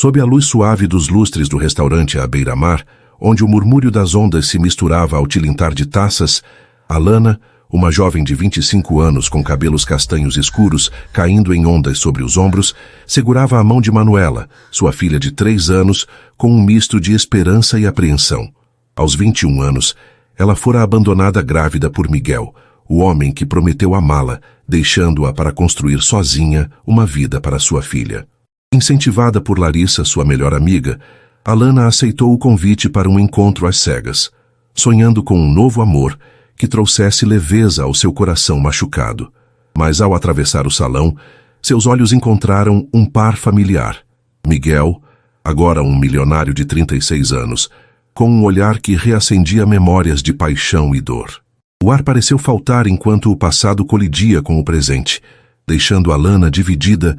Sob a luz suave dos lustres do restaurante à beira-mar, onde o murmúrio das ondas se misturava ao tilintar de taças, Alana, uma jovem de 25 anos com cabelos castanhos escuros caindo em ondas sobre os ombros, segurava a mão de Manuela, sua filha de 3 anos, com um misto de esperança e apreensão. Aos 21 anos, ela fora abandonada grávida por Miguel, o homem que prometeu amá-la, deixando-a para construir sozinha uma vida para sua filha. Incentivada por Larissa, sua melhor amiga, Alana aceitou o convite para um encontro às cegas, sonhando com um novo amor que trouxesse leveza ao seu coração machucado. Mas ao atravessar o salão, seus olhos encontraram um par familiar. Miguel, agora um milionário de 36 anos, com um olhar que reacendia memórias de paixão e dor. O ar pareceu faltar enquanto o passado colidia com o presente, deixando Alana dividida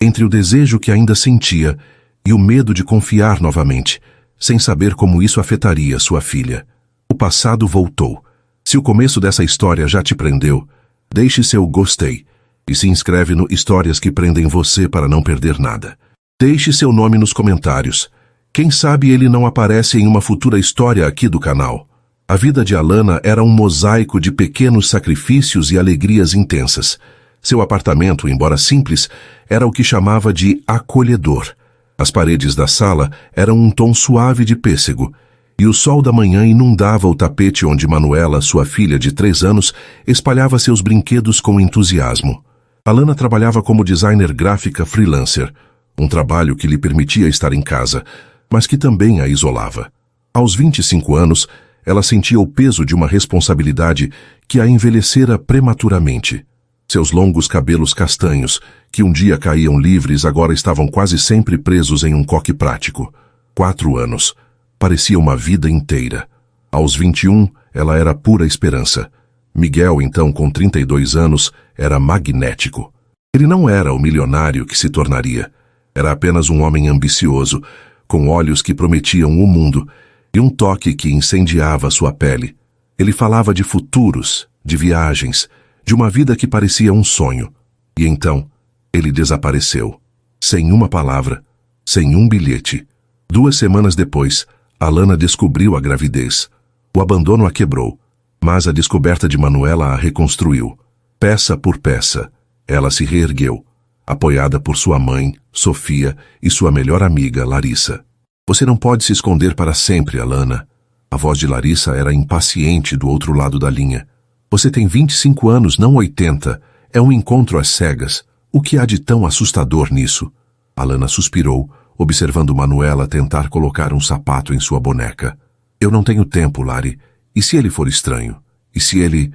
entre o desejo que ainda sentia e o medo de confiar novamente, sem saber como isso afetaria sua filha. O passado voltou. Se o começo dessa história já te prendeu, deixe seu gostei e se inscreve no Histórias que Prendem Você para não perder nada. Deixe seu nome nos comentários. Quem sabe ele não aparece em uma futura história aqui do canal. A vida de Alana era um mosaico de pequenos sacrifícios e alegrias intensas. Seu apartamento, embora simples, era o que chamava de acolhedor. As paredes da sala eram um tom suave de pêssego, e o sol da manhã inundava o tapete onde Manuela, sua filha de 3 anos, espalhava seus brinquedos com entusiasmo. Alana trabalhava como designer gráfica freelancer, um trabalho que lhe permitia estar em casa, mas que também a isolava. Aos 25 anos, ela sentia o peso de uma responsabilidade que a envelhecera prematuramente. Seus longos cabelos castanhos, que um dia caíam livres, agora estavam quase sempre presos em um coque prático. 4 anos. Parecia uma vida inteira. Aos 21, ela era pura esperança. Miguel, então com 32 anos, era magnético. Ele não era o milionário que se tornaria. Era apenas um homem ambicioso, com olhos que prometiam o mundo e um toque que incendiava sua pele. Ele falava de futuros, de viagens, de uma vida que parecia um sonho. E então, ele desapareceu. Sem uma palavra, sem um bilhete. 2 semanas depois, Alana descobriu a gravidez. O abandono a quebrou, mas a descoberta de Manuela a reconstruiu. Peça por peça, ela se reergueu, apoiada por sua mãe, Sofia, e sua melhor amiga, Larissa. Você não pode se esconder para sempre, Alana. A voz de Larissa era impaciente do outro lado da linha. Você tem 25 anos, não 80. É um encontro às cegas. O que há de tão assustador nisso? Alana suspirou, observando Manuela tentar colocar um sapato em sua boneca. Eu não tenho tempo, Lari. E se ele for estranho? E se ele...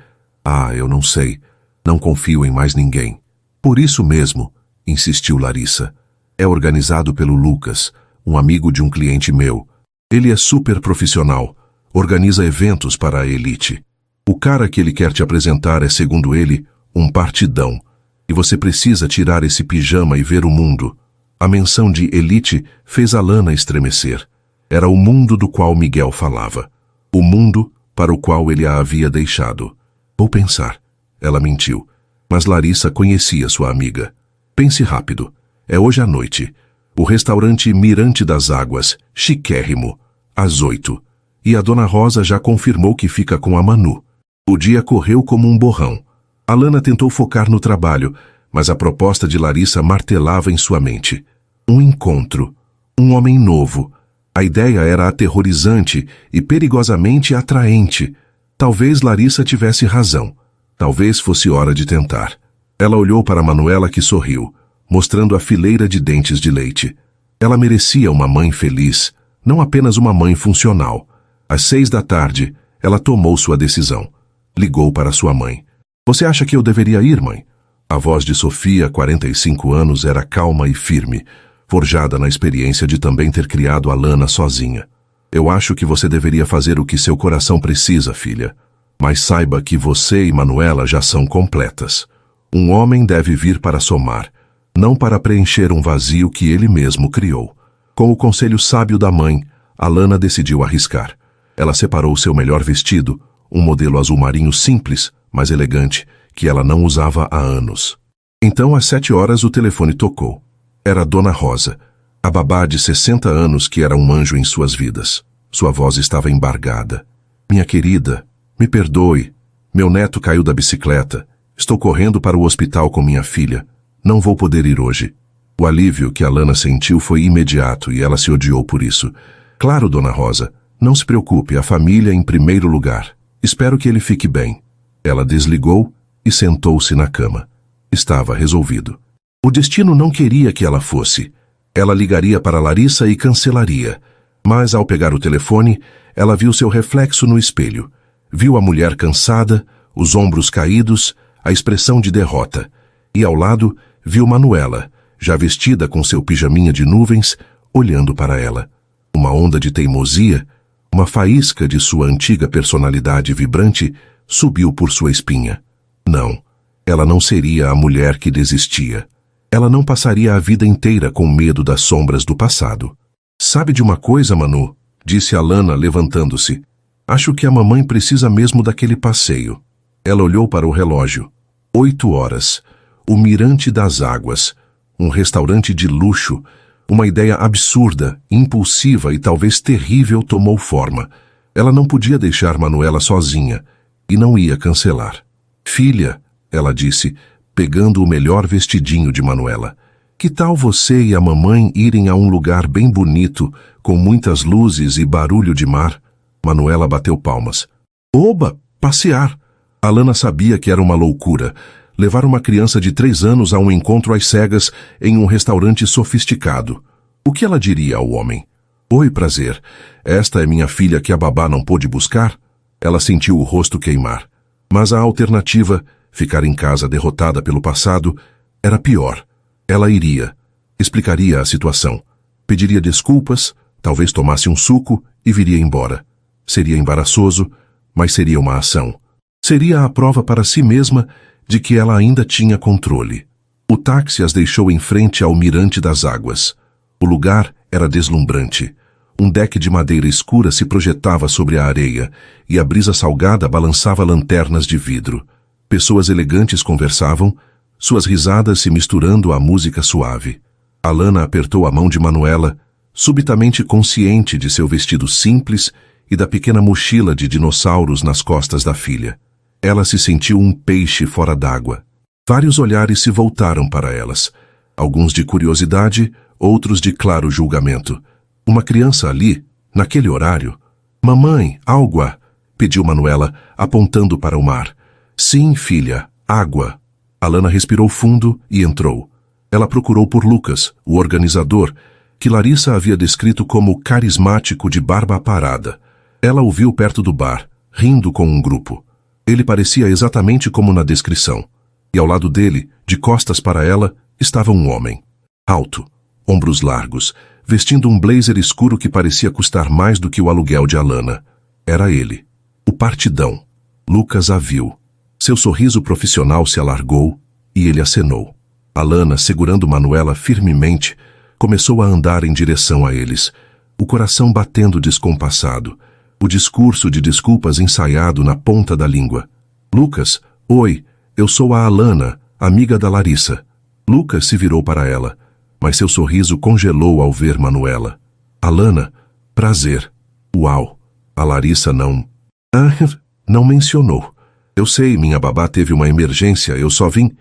eu não sei. Não confio em mais ninguém. Por isso mesmo, insistiu Larissa. É organizado pelo Lucas, um amigo de um cliente meu. Ele é super profissional. Organiza eventos para a elite. O cara que ele quer te apresentar é, segundo ele, um partidão. E você precisa tirar esse pijama e ver o mundo. A menção de elite fez Alana estremecer. Era o mundo do qual Miguel falava. O mundo para o qual ele a havia deixado. Vou pensar. Ela mentiu. Mas Larissa conhecia sua amiga. Pense rápido. É hoje à noite. O restaurante Mirante das Águas, chiquérrimo, às 8. E a Dona Rosa já confirmou que fica com a Manu. O dia correu como um borrão. Alana tentou focar no trabalho, mas a proposta de Larissa martelava em sua mente. Um encontro. Um homem novo. A ideia era aterrorizante e perigosamente atraente. Talvez Larissa tivesse razão. Talvez fosse hora de tentar. Ela olhou para Manuela, que sorriu, mostrando a fileira de dentes de leite. Ela merecia uma mãe feliz, não apenas uma mãe funcional. Às 6 da tarde, ela tomou sua decisão. Ligou para sua mãe. Você acha que eu deveria ir, mãe? A voz de Sofia, 45 anos, era calma e firme, forjada na experiência de também ter criado Alana sozinha. Eu acho que você deveria fazer o que seu coração precisa, filha. Mas saiba que você e Manuela já são completas. Um homem deve vir para somar, não para preencher um vazio que ele mesmo criou. Com o conselho sábio da mãe, Alana decidiu arriscar. Ela separou seu melhor vestido, um modelo azul marinho simples, mas elegante, que ela não usava há anos. Então, às 7 horas, o telefone tocou. Era Dona Rosa. A babá de 60 anos que era um anjo em suas vidas. Sua voz estava embargada. Minha querida, me perdoe. Meu neto caiu da bicicleta. Estou correndo para o hospital com minha filha. Não vou poder ir hoje. O alívio que Alana sentiu foi imediato e ela se odiou por isso. Claro, Dona Rosa. Não se preocupe, a família em primeiro lugar. Espero que ele fique bem. Ela desligou e sentou-se na cama. Estava resolvido. O destino não queria que ela fosse. Ela ligaria para Larissa e cancelaria. Mas ao pegar o telefone, ela viu seu reflexo no espelho. Viu a mulher cansada, os ombros caídos, a expressão de derrota. E ao lado, viu Manuela, já vestida com seu pijaminha de nuvens, olhando para ela. Uma onda de teimosia, uma faísca de sua antiga personalidade vibrante, subiu por sua espinha. Não, ela não seria a mulher que desistia. Ela não passaria a vida inteira com medo das sombras do passado. Sabe de uma coisa, Manu? Disse Alana, levantando-se. Acho que a mamãe precisa mesmo daquele passeio. Ela olhou para o relógio. 8 horas. O Mirante das Águas. Um restaurante de luxo. Uma ideia absurda, impulsiva e talvez terrível tomou forma. Ela não podia deixar Manuela sozinha. E não ia cancelar. Filha, ela disse, pegando o melhor vestidinho de Manuela. Que tal você e a mamãe irem a um lugar bem bonito, com muitas luzes e barulho de mar? Manuela bateu palmas. Oba, passear! Alana sabia que era uma loucura. Levar uma criança de 3 anos a um encontro às cegas em um restaurante sofisticado. O que ela diria ao homem? Oi, prazer. Esta é minha filha que a babá não pôde buscar? Ela sentiu o rosto queimar. Mas a alternativa, ficar em casa derrotada pelo passado, era pior. Ela iria, explicaria a situação, pediria desculpas, talvez tomasse um suco e viria embora. Seria embaraçoso, mas seria uma ação. Seria a prova para si mesma de que ela ainda tinha controle. O táxi as deixou em frente ao Mirante das Águas. O lugar era deslumbrante. Um deck de madeira escura se projetava sobre a areia e a brisa salgada balançava lanternas de vidro. Pessoas elegantes conversavam, suas risadas se misturando à música suave. Alana apertou a mão de Manuela, subitamente consciente de seu vestido simples e da pequena mochila de dinossauros nas costas da filha. Ela se sentiu um peixe fora d'água. Vários olhares se voltaram para elas, alguns de curiosidade, outros de claro julgamento. Uma criança ali, naquele horário. Mamãe, água, pediu Manuela, apontando para o mar. Sim, filha, água. Alana respirou fundo e entrou. Ela procurou por Lucas, o organizador, que Larissa havia descrito como carismático de barba aparada. Ela o viu perto do bar, rindo com um grupo. Ele parecia exatamente como na descrição. E ao lado dele, de costas para ela, estava um homem. Alto, ombros largos, vestindo um blazer escuro que parecia custar mais do que o aluguel de Alana. Era ele. O partidão. Lucas a viu. Seu sorriso profissional se alargou e ele acenou. Alana, segurando Manuela firmemente, começou a andar em direção a eles, o coração batendo descompassado, o discurso de desculpas ensaiado na ponta da língua. Lucas, oi, eu sou a Alana, amiga da Larissa. Lucas se virou para ela, mas seu sorriso congelou ao ver Manuela. Alana, prazer. Uau, a Larissa não mencionou. Eu sei, minha babá teve uma emergência, eu só vim...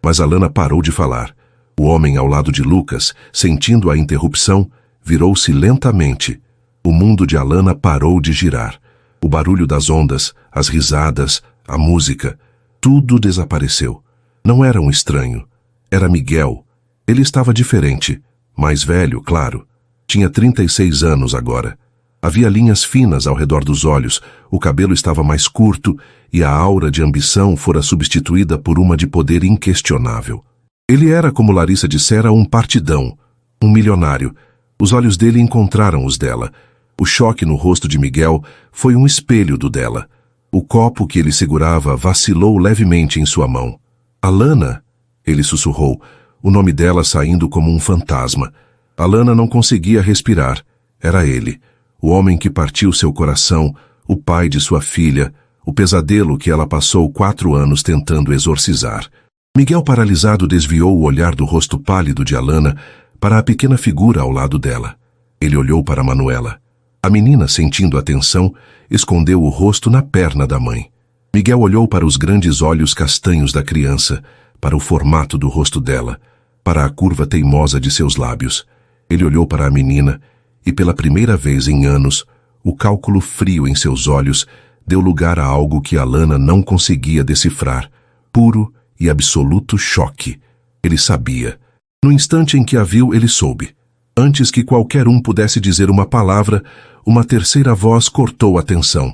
Mas Alana parou de falar. O homem ao lado de Lucas, sentindo a interrupção, virou-se lentamente. O mundo de Alana parou de girar. O barulho das ondas, as risadas, a música, tudo desapareceu. Não era um estranho. Era Miguel. Ele estava diferente. Mais velho, claro. Tinha 36 anos agora. Havia linhas finas ao redor dos olhos, o cabelo estava mais curto e a aura de ambição fora substituída por uma de poder inquestionável. Ele era, como Larissa dissera, um partidão, um milionário. Os olhos dele encontraram os dela. O choque no rosto de Miguel foi um espelho do dela. O copo que ele segurava vacilou levemente em sua mão. Alana, ele sussurrou, o nome dela saindo como um fantasma. Alana não conseguia respirar. Era ele. O homem que partiu seu coração, o pai de sua filha, o pesadelo que ela passou 4 anos tentando exorcizar. Miguel, paralisado, desviou o olhar do rosto pálido de Alana para a pequena figura ao lado dela. Ele olhou para Manuela. A menina, sentindo a tensão, escondeu o rosto na perna da mãe. Miguel olhou para os grandes olhos castanhos da criança, para o formato do rosto dela, para a curva teimosa de seus lábios. Ele olhou para a menina e, pela primeira vez em anos, o cálculo frio em seus olhos deu lugar a algo que Alana não conseguia decifrar, puro e absoluto choque. Ele sabia. No instante em que a viu, ele soube. Antes que qualquer um pudesse dizer uma palavra, uma terceira voz cortou a tensão.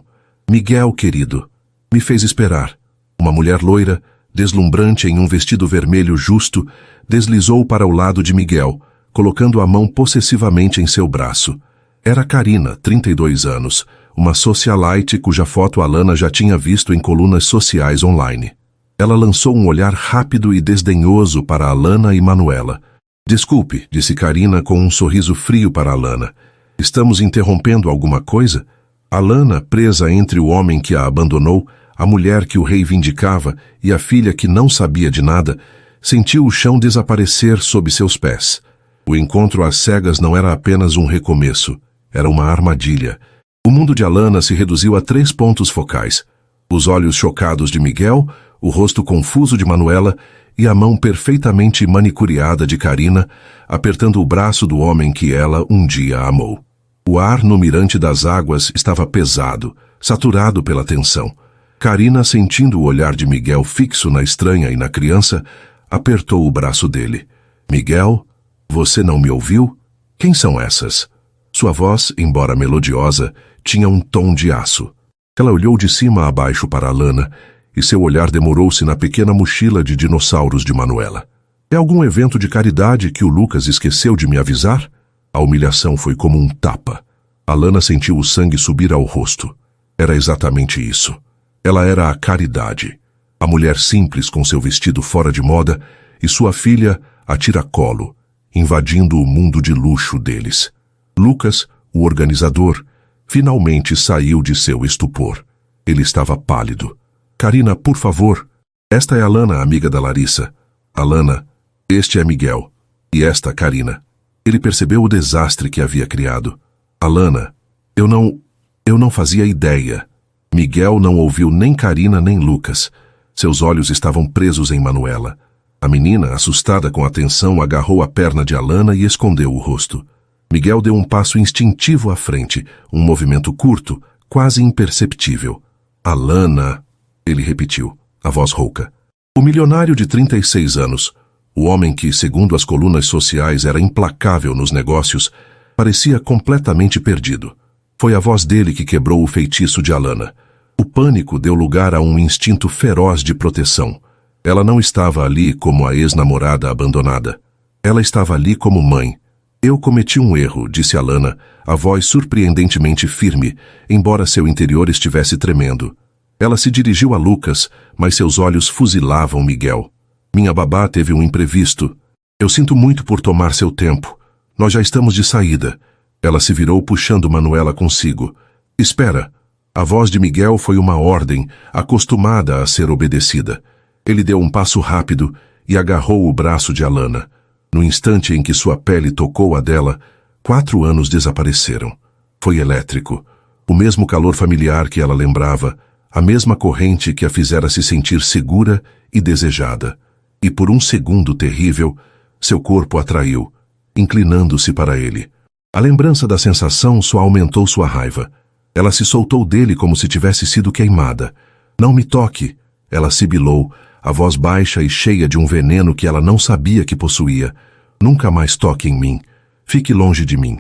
Miguel, querido, me fez esperar. Uma mulher loira, deslumbrante em um vestido vermelho justo, deslizou para o lado de Miguel, colocando a mão possessivamente em seu braço. Era Karina, 32 anos, uma socialite cuja foto Alana já tinha visto em colunas sociais online. Ela lançou um olhar rápido e desdenhoso para Alana e Manuela. Desculpe, disse Karina com um sorriso frio para Alana. Estamos interrompendo alguma coisa? Alana, presa entre o homem que a abandonou, a mulher que o reivindicava e a filha que não sabia de nada, sentiu o chão desaparecer sob seus pés. O encontro às cegas não era apenas um recomeço, era uma armadilha. O mundo de Alana se reduziu a 3 pontos focais: os olhos chocados de Miguel, o rosto confuso de Manuela e a mão perfeitamente manicuriada de Karina, apertando o braço do homem que ela um dia amou. O ar no mirante das águas estava pesado, saturado pela tensão. Karina, sentindo o olhar de Miguel fixo na estranha e na criança, apertou o braço dele. Miguel, você não me ouviu? Quem são essas? Sua voz, embora melodiosa, tinha um tom de aço. Ela olhou de cima a baixo para Alana, e seu olhar demorou-se na pequena mochila de dinossauros de Manuela. É algum evento de caridade que o Lucas esqueceu de me avisar? A humilhação foi como um tapa. Alana sentiu o sangue subir ao rosto. Era exatamente isso. Ela era a caridade. A mulher simples com seu vestido fora de moda e sua filha a tiracolo, invadindo o mundo de luxo deles. Lucas, o organizador, finalmente saiu de seu estupor. Ele estava pálido. Karina, por favor. Esta é Alana, amiga da Larissa. Alana, este é Miguel. E esta, Karina. Ele percebeu o desastre que havia criado. Alana, eu não fazia ideia. Miguel não ouviu nem Karina nem Lucas. Seus olhos estavam presos em Manuela. A menina, assustada com a tensão, agarrou a perna de Alana e escondeu o rosto. Miguel deu um passo instintivo à frente, um movimento curto, quase imperceptível. Alana, ele repetiu, a voz rouca. O milionário de 36 anos, o homem que, segundo as colunas sociais, era implacável nos negócios, parecia completamente perdido. Foi a voz dele que quebrou o feitiço de Alana. O pânico deu lugar a um instinto feroz de proteção. Ela não estava ali como a ex-namorada abandonada. Ela estava ali como mãe. Eu cometi um erro, disse Alana, a voz surpreendentemente firme, embora seu interior estivesse tremendo. Ela se dirigiu a Lucas, mas seus olhos fuzilavam Miguel. Minha babá teve um imprevisto. Eu sinto muito por tomar seu tempo. Nós já estamos de saída. Ela se virou puxando Manuela consigo. Espera. A voz de Miguel foi uma ordem, acostumada a ser obedecida. Ele deu um passo rápido e agarrou o braço de Alana. No instante em que sua pele tocou a dela, 4 anos desapareceram. Foi elétrico. O mesmo calor familiar que ela lembrava, a mesma corrente que a fizera se sentir segura e desejada. E por um segundo terrível, seu corpo atraiu, inclinando-se para ele. A lembrança da sensação só aumentou sua raiva. Ela se soltou dele como se tivesse sido queimada. Não me toque, ela sibilou, a voz baixa e cheia de um veneno que ela não sabia que possuía. Nunca mais toque em mim. Fique longe de mim.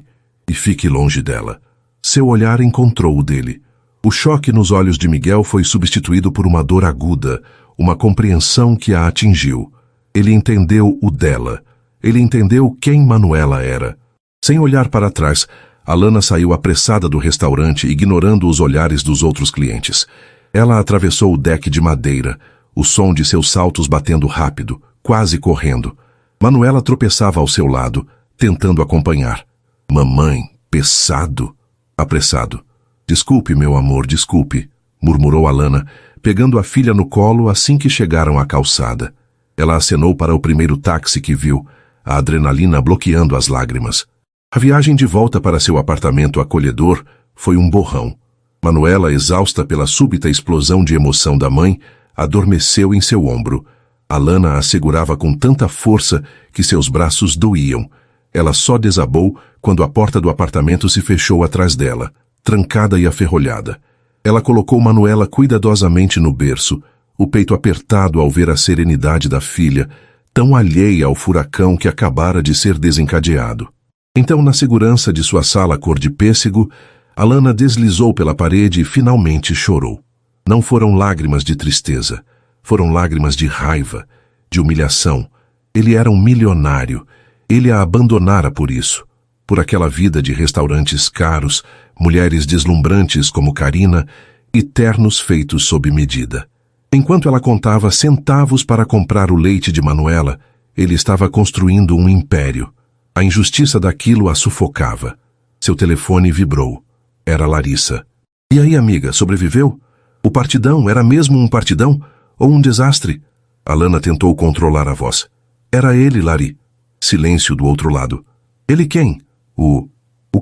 E fique longe dela. Seu olhar encontrou o dele. O choque nos olhos de Miguel foi substituído por uma dor aguda, uma compreensão que a atingiu. Ele entendeu o dela. Ele entendeu quem Manuela era. Sem olhar para trás, Alana saiu apressada do restaurante, ignorando os olhares dos outros clientes. Ela atravessou o deck de madeira, o som de seus saltos batendo rápido, quase correndo. Manuela tropeçava ao seu lado, tentando acompanhar. Mamãe, pesado. Apressado. Desculpe, meu amor, desculpe, murmurou Alana, pegando a filha no colo assim que chegaram à calçada. Ela acenou para o primeiro táxi que viu. a adrenalina bloqueando as lágrimas. A viagem de volta para seu apartamento acolhedor foi um borrão. Manuela, exausta pela súbita explosão de emoção da mãe, adormeceu em seu ombro. Alana a segurava com tanta força que seus braços doíam. Ela só desabou quando a porta do apartamento se fechou atrás dela, trancada e aferrolhada. Ela colocou Manuela cuidadosamente no berço, o peito apertado ao ver a serenidade da filha, tão alheia ao furacão que acabara de ser desencadeado. Então, na segurança de sua sala cor de pêssego, Alana deslizou pela parede e finalmente chorou. Não foram lágrimas de tristeza, foram lágrimas de raiva, de humilhação. Ele era um milionário. Ele a abandonara por isso, por aquela vida de restaurantes caros, mulheres deslumbrantes como Karina e ternos feitos sob medida. Enquanto ela contava centavos para comprar o leite de Manuela, ele estava construindo um império. A injustiça daquilo a sufocava. Seu telefone vibrou. Era Larissa. E aí, amiga, sobreviveu? O partidão era mesmo um partidão ou um desastre? Alana tentou controlar a voz. Era ele, Lari. Silêncio do outro lado. Ele quem? O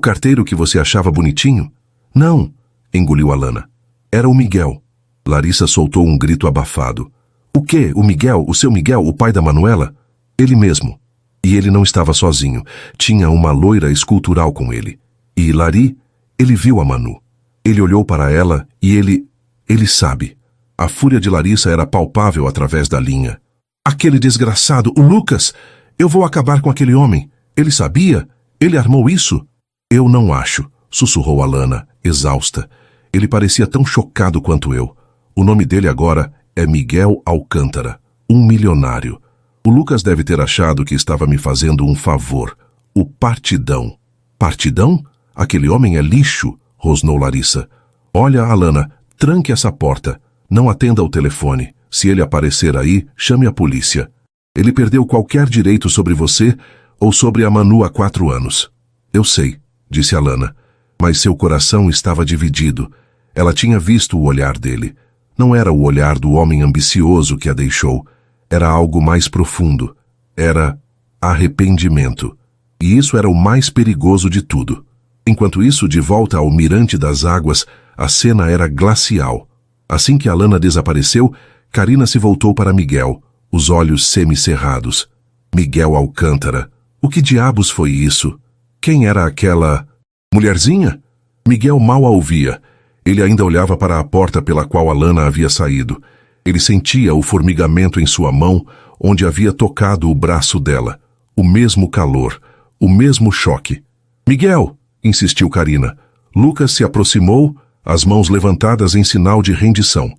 carteiro que você achava bonitinho? Não, engoliu Alana. Era o Miguel. Larissa soltou um grito abafado. O quê? O Miguel? O seu Miguel, o pai da Manuela? Ele mesmo. E ele não estava sozinho. Tinha uma loira escultural com ele. E Lari, ele viu a Manu. Ele olhou para ela e ele sabe. A fúria de Larissa era palpável através da linha. Aquele desgraçado, o Lucas! Eu vou acabar com aquele homem. Ele sabia? Ele armou isso? Eu não acho, sussurrou Alana, exausta. Ele parecia tão chocado quanto eu. O nome dele agora é Miguel Alcântara, um milionário. O Lucas deve ter achado que estava me fazendo um favor. O partidão. Partidão? Aquele homem é lixo, rosnou Larissa. Olha, Alana, tranque essa porta. Não atenda ao telefone. Se ele aparecer aí, chame a polícia. Ele perdeu qualquer direito sobre você ou sobre a Manu há 4 anos. Eu sei, disse Alana, mas seu coração estava dividido. Ela tinha visto o olhar dele. Não era o olhar do homem ambicioso que a deixou. Era algo mais profundo. Era arrependimento. E isso era o mais perigoso de tudo. Enquanto isso, de volta ao Mirante das Águas, a cena era glacial. Assim que Alana desapareceu, Karina se voltou para Miguel, os olhos semicerrados. Miguel Alcântara. O que diabos foi isso? Quem era aquela mulherzinha? Miguel mal a ouvia. Ele ainda olhava para a porta pela qual Alana havia saído. Ele sentia o formigamento em sua mão, onde havia tocado o braço dela. O mesmo calor, o mesmo choque. Miguel, insistiu Karina. Lucas se aproximou, as mãos levantadas em sinal de rendição.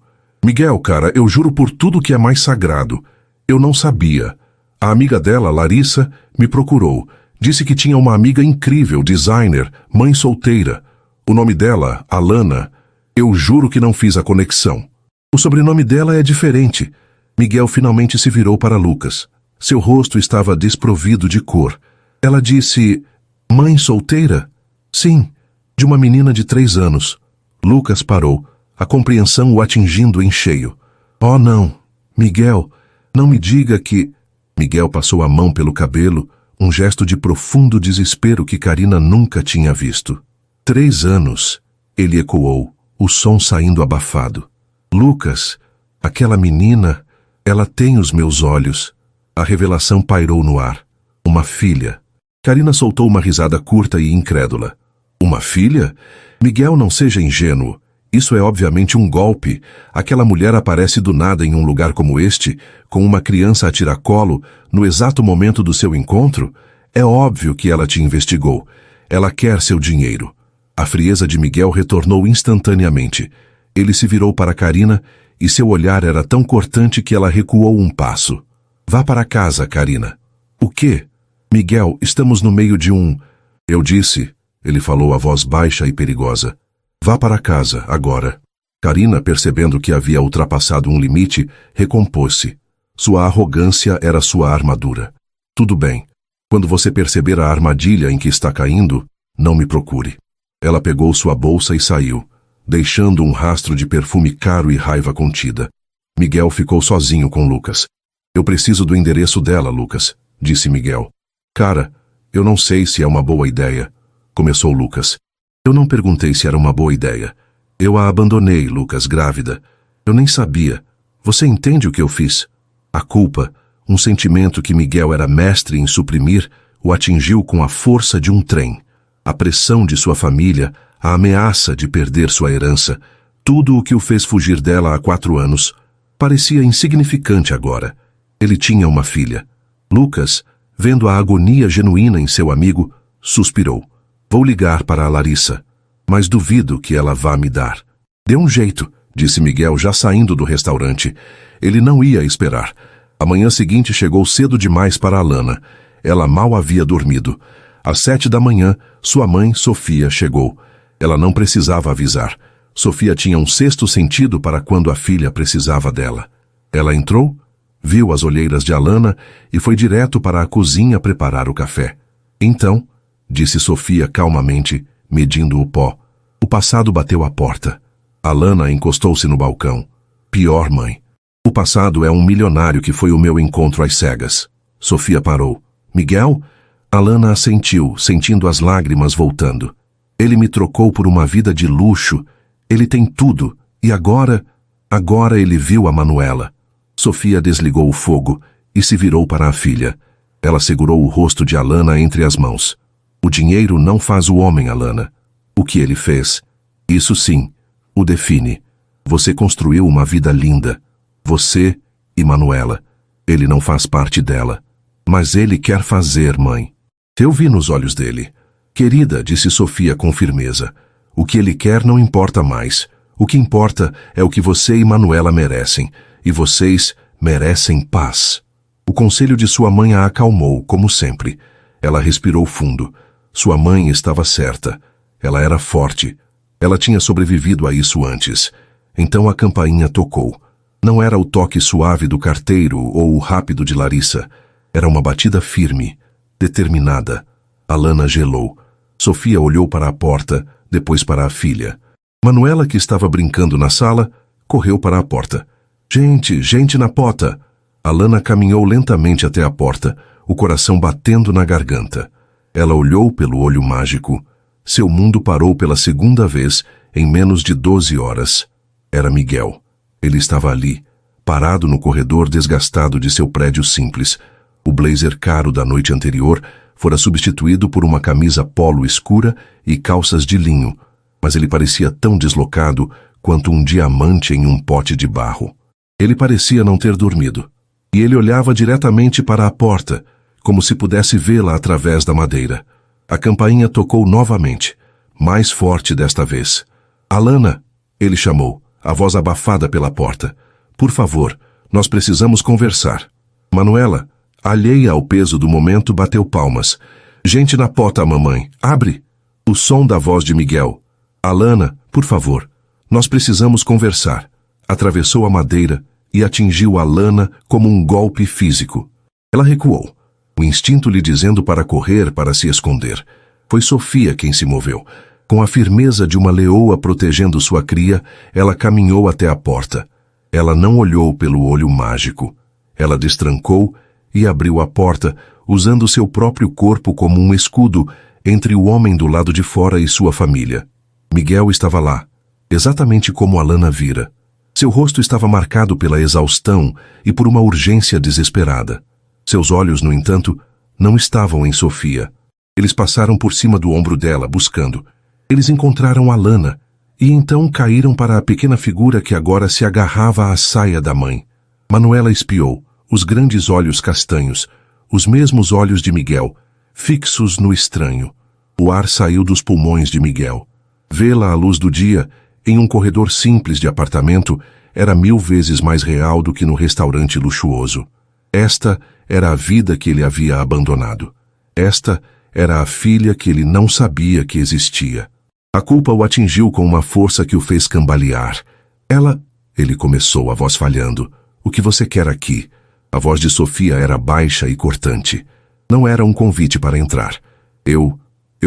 Miguel, cara, eu juro por tudo que é mais sagrado. Eu não sabia. A amiga dela, Larissa, me procurou. Disse que tinha uma amiga incrível, designer, mãe solteira. O nome dela, Alana. Eu juro que não fiz a conexão. O sobrenome dela é diferente. Miguel finalmente se virou para Lucas. Seu rosto estava desprovido de cor. Ela disse, mãe solteira? Sim, de uma menina de 3 anos. Lucas parou, a compreensão o atingindo em cheio. Oh, não. Miguel, não me diga que... Miguel passou a mão pelo cabelo, um gesto de profundo desespero que Karina nunca tinha visto. 3 anos, ele ecoou, o som saindo abafado. Lucas, aquela menina, ela tem os meus olhos. A revelação pairou no ar. Uma filha. Karina soltou uma risada curta e incrédula. Uma filha? Miguel, não seja ingênuo. Isso é obviamente um golpe. Aquela mulher aparece do nada em um lugar como este, com uma criança a tiracolo, no exato momento do seu encontro. É óbvio que ela te investigou. Ela quer seu dinheiro. A frieza de Miguel retornou instantaneamente. Ele se virou para Karina e seu olhar era tão cortante que ela recuou um passo. Vá para casa, Karina. O quê? Miguel, estamos no meio de um... Eu disse, ele falou a voz baixa e perigosa. Vá para casa, agora. Karina, percebendo que havia ultrapassado um limite, recompôs-se. Sua arrogância era sua armadura. Tudo bem. Quando você perceber a armadilha em que está caindo, não me procure. Ela pegou sua bolsa e saiu, deixando um rastro de perfume caro e raiva contida. Miguel ficou sozinho com Lucas. Eu preciso do endereço dela, Lucas, disse Miguel. Cara, eu não sei se é uma boa ideia, começou Lucas. Eu não perguntei se era uma boa ideia. Eu a abandonei, Lucas, grávida. Eu nem sabia. Você entende o que eu fiz? A culpa, um sentimento que Miguel era mestre em suprimir, o atingiu com a força de um trem. A pressão de sua família, a ameaça de perder sua herança, tudo o que o fez fugir dela há 4 anos, parecia insignificante agora. Ele tinha uma filha. Lucas, vendo a agonia genuína em seu amigo, suspirou. Vou ligar para a Larissa, mas duvido que ela vá me dar. Dê um jeito, disse Miguel já saindo do restaurante. Ele não ia esperar. A manhã seguinte chegou cedo demais para Alana. Ela mal havia dormido. Às 7 da manhã, sua mãe, Sofia, chegou. Ela não precisava avisar. Sofia tinha um sexto sentido para quando a filha precisava dela. Ela entrou, viu as olheiras de Alana e foi direto para a cozinha preparar o café. Então, disse Sofia calmamente, medindo o pó. O passado bateu à porta. Alana encostou-se no balcão. Pior, mãe. O passado é um milionário que foi o meu encontro às cegas. Sofia parou. Miguel? Alana assentiu, sentindo as lágrimas voltando. Ele me trocou por uma vida de luxo. Ele tem tudo. E agora ele viu a Manuela. Sofia desligou o fogo e se virou para a filha. Ela segurou o rosto de Alana entre as mãos. O dinheiro não faz o homem, Alana. O que ele fez, isso sim, o define. Você construiu uma vida linda. Você e Manuela. Ele não faz parte dela. Mas ele quer fazer, mãe. Eu vi nos olhos dele. Querida, disse Sofia com firmeza, o que ele quer não importa mais. O que importa é o que você e Manuela merecem. E vocês merecem paz. O conselho de sua mãe a acalmou, como sempre. Ela respirou fundo. Sua mãe estava certa. Ela era forte. Ela tinha sobrevivido a isso antes. Então a campainha tocou. Não era o toque suave do carteiro ou o rápido de Larissa. Era uma batida firme, determinada. Alana gelou. Sofia olhou para a porta, depois para a filha. Manuela, que estava brincando na sala, correu para a porta. Gente na porta! Alana caminhou lentamente até a porta, o coração batendo na garganta. Ela olhou pelo olho mágico. Seu mundo parou pela segunda vez em menos de 12 horas. Era Miguel. Ele estava ali, parado no corredor desgastado de seu prédio simples. O blazer caro da noite anterior fora substituído por uma camisa polo escura e calças de linho, mas ele parecia tão deslocado quanto um diamante em um pote de barro. Ele parecia não ter dormido, e ele olhava diretamente para a porta, como se pudesse vê-la através da madeira. A campainha tocou novamente, mais forte desta vez. Alana, ele chamou, a voz abafada pela porta. Por favor, nós precisamos conversar. Manuela, alheia ao peso do momento, bateu palmas. Gente na porta, mamãe, abre! O som da voz de Miguel. Alana, por favor, nós precisamos conversar. Atravessou a madeira e atingiu Alana como um golpe físico. Ela recuou, o instinto lhe dizendo para correr, para se esconder. Foi Sofia quem se moveu. Com a firmeza de uma leoa protegendo sua cria, ela caminhou até a porta. Ela não olhou pelo olho mágico. Ela destrancou e abriu a porta, usando seu próprio corpo como um escudo entre o homem do lado de fora e sua família. Miguel estava lá, exatamente como Alana vira. Seu rosto estava marcado pela exaustão e por uma urgência desesperada. Seus olhos, no entanto, não estavam em Sofia. Eles passaram por cima do ombro dela, buscando. Eles encontraram Alana, e então caíram para a pequena figura que agora se agarrava à saia da mãe. Manuela espiou, os grandes olhos castanhos, os mesmos olhos de Miguel, fixos no estranho. O ar saiu dos pulmões de Miguel. Vê-la à luz do dia, em um corredor simples de apartamento, era 1000 vezes mais real do que no restaurante luxuoso. Esta era a vida que ele havia abandonado. Esta era a filha que ele não sabia que existia. A culpa o atingiu com uma força que o fez cambalear. Ele começou, a voz falhando. O que você quer aqui? A voz de Sofia era baixa e cortante. Não era um convite para entrar. Eu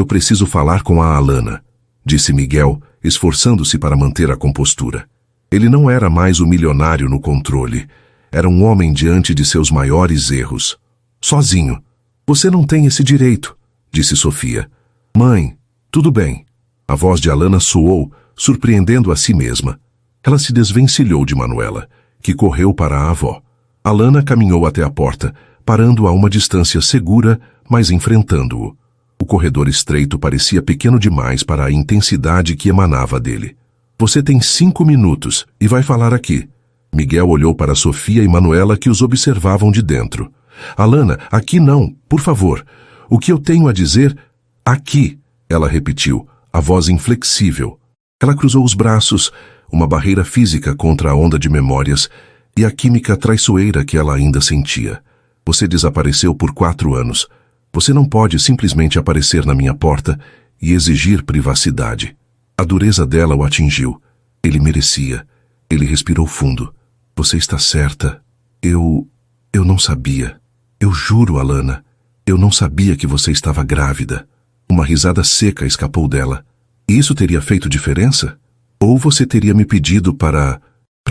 preciso falar com a Alana, disse Miguel, esforçando-se para manter a compostura. Ele não era mais o milionário no controle. Era um homem diante de seus maiores erros. Sozinho. Você não tem esse direito, disse Sofia. Mãe, tudo bem. A voz de Alana soou, surpreendendo a si mesma. Ela se desvencilhou de Manuela, que correu para a avó. Alana caminhou até a porta, parando a uma distância segura, mas enfrentando-o. O corredor estreito parecia pequeno demais para a intensidade que emanava dele. Você tem 5 minutos e vai falar aqui. Miguel olhou para Sofia e Manuela, que os observavam de dentro. Alana, aqui não, por favor. O que eu tenho a dizer? Aqui, ela repetiu, a voz inflexível. Ela cruzou os braços, uma barreira física contra a onda de memórias e a química traiçoeira que ela ainda sentia. Você desapareceu por 4 anos. Você não pode simplesmente aparecer na minha porta e exigir privacidade. A dureza dela o atingiu. Ele merecia. Ele respirou fundo. Você está certa. Eu não sabia. Eu juro, Alana. Eu não sabia que você estava grávida. Uma risada seca escapou dela. Isso teria feito diferença? Ou você teria me pedido para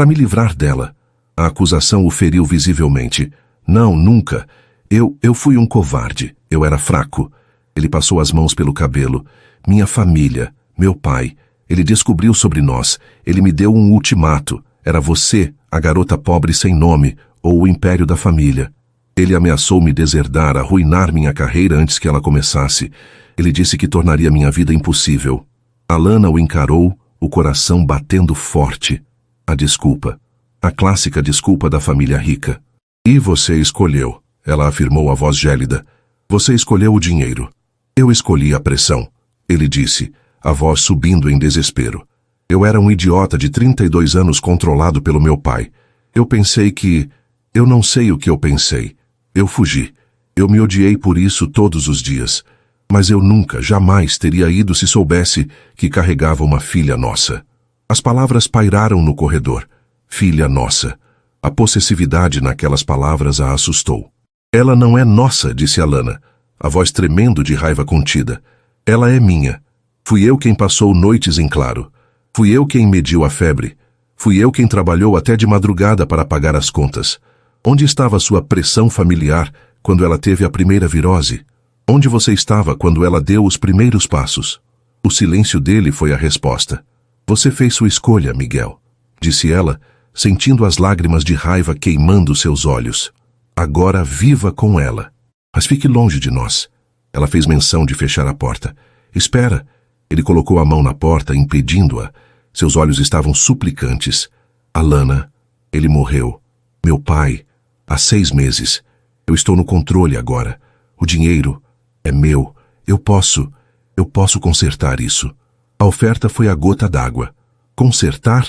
me livrar dela? A acusação o feriu visivelmente. Não, nunca. Eu fui um covarde. Eu era fraco. Ele passou as mãos pelo cabelo. Minha família, meu pai. Ele descobriu sobre nós. Ele me deu um ultimato. Era você, a garota pobre sem nome, ou o império da família. Ele ameaçou me deserdar, arruinar minha carreira antes que ela começasse. Ele disse que tornaria minha vida impossível. Alana o encarou, o coração batendo forte. A desculpa. A clássica desculpa da família rica. E você escolheu, ela afirmou a voz gélida. Você escolheu o dinheiro. Eu escolhi a pressão, ele disse, a voz subindo em desespero. Eu era um idiota de 32 anos controlado pelo meu pai. Eu pensei que... Eu não sei o que eu pensei. Eu fugi. Eu me odiei por isso todos os dias. Mas eu nunca, jamais teria ido se soubesse que carregava uma filha nossa. As palavras pairaram no corredor. Filha nossa. A possessividade naquelas palavras a assustou. Ela não é nossa, disse Alana, a voz tremendo de raiva contida. Ela é minha. Fui eu quem passou noites em claro. Fui eu quem mediu a febre. Fui eu quem trabalhou até de madrugada para pagar as contas. Onde estava sua pressão familiar quando ela teve a primeira virose? Onde você estava quando ela deu os primeiros passos? O silêncio dele foi a resposta. Você fez sua escolha, Miguel, disse ela, sentindo as lágrimas de raiva queimando seus olhos. Agora viva com ela. Mas fique longe de nós. Ela fez menção de fechar a porta. Espera. Ele colocou a mão na porta, impedindo-a. Seus olhos estavam suplicantes. Alana, ele morreu. Meu pai, há 6 meses. Eu estou no controle agora. O dinheiro é meu. Eu posso consertar isso. A oferta foi a gota d'água. Consertar?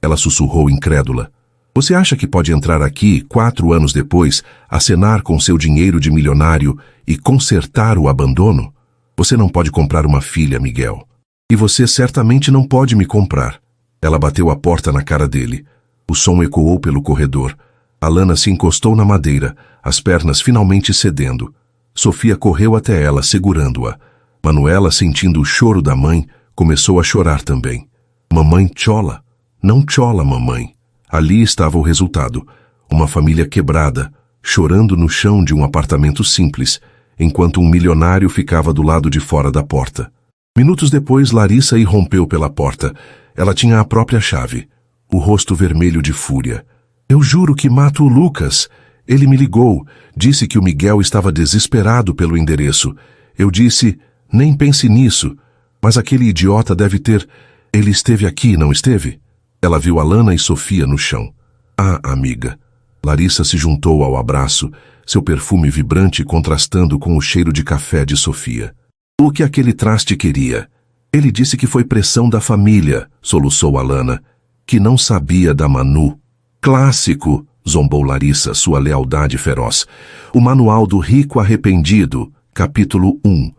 Ela sussurrou incrédula. Você acha que pode entrar aqui, 4 anos depois, acenar com seu dinheiro de milionário e consertar o abandono? Você não pode comprar uma filha, Miguel. E você certamente não pode me comprar. Ela bateu a porta na cara dele. O som ecoou pelo corredor. Alana se encostou na madeira, as pernas finalmente cedendo. Sofia correu até ela, segurando-a. Manuela, sentindo o choro da mãe, começou a chorar também. Mamãe chola. Não chola, mamãe. Ali estava o resultado. Uma família quebrada, chorando no chão de um apartamento simples, enquanto um milionário ficava do lado de fora da porta. Minutos depois, Larissa irrompeu pela porta. Ela tinha a própria chave. O rosto vermelho de fúria. Eu juro que mato o Lucas. Ele me ligou. Disse que o Miguel estava desesperado pelo endereço. Eu disse, nem pense nisso. Mas aquele idiota deve ter... Ele esteve aqui, não esteve? Ela viu Alana e Sofia no chão. Ah, amiga. Larissa se juntou ao abraço, seu perfume vibrante contrastando com o cheiro de café de Sofia. O que aquele traste queria? Ele disse que foi pressão da família, soluçou Alana, que não sabia da Manu. Clássico, zombou Larissa, sua lealdade feroz. O manual do rico arrependido, capítulo 1.